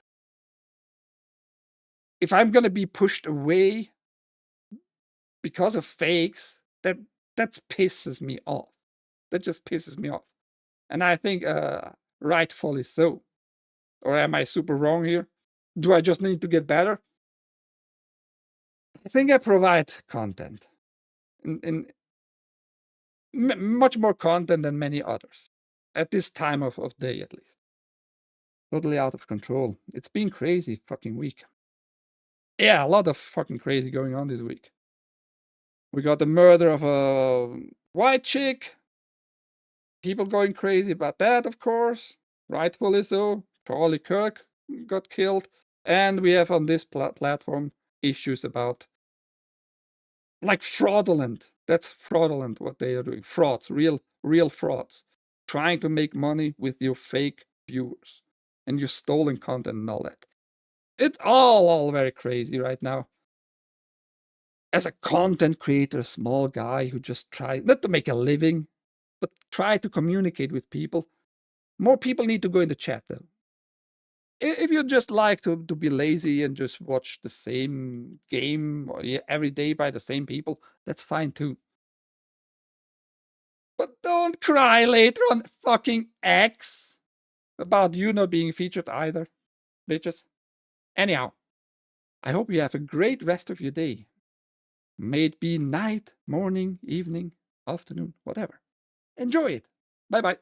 if I'm gonna be pushed away because of fakes, that pisses me off. That just pisses me off, and I think rightfully so. Or am I super wrong here? Do I just need to get better? I think I provide content, in much more content than many others at this time of day, at least. Totally out of control. It's been crazy fucking week. Yeah, a lot of fucking crazy going on this week. We got the murder of a white chick. People going crazy about that, of course. Rightfully so. Charlie Kirk got killed. And we have on this platform issues about like fraudulent. That's fraudulent what they are doing. Frauds, real frauds. Trying to make money with your fake viewers and your stolen content and all that. It's all very crazy right now. As a content creator, a small guy who just tried not to make a living, but try to communicate with people. More people need to go in the chat, though. If you just like to be lazy and just watch the same game every day by the same people, that's fine too. But don't cry later on fucking X about you not being featured either, bitches. Anyhow, I hope you have a great rest of your day. May it be night, morning, evening, afternoon, whatever. Enjoy it. Bye-bye.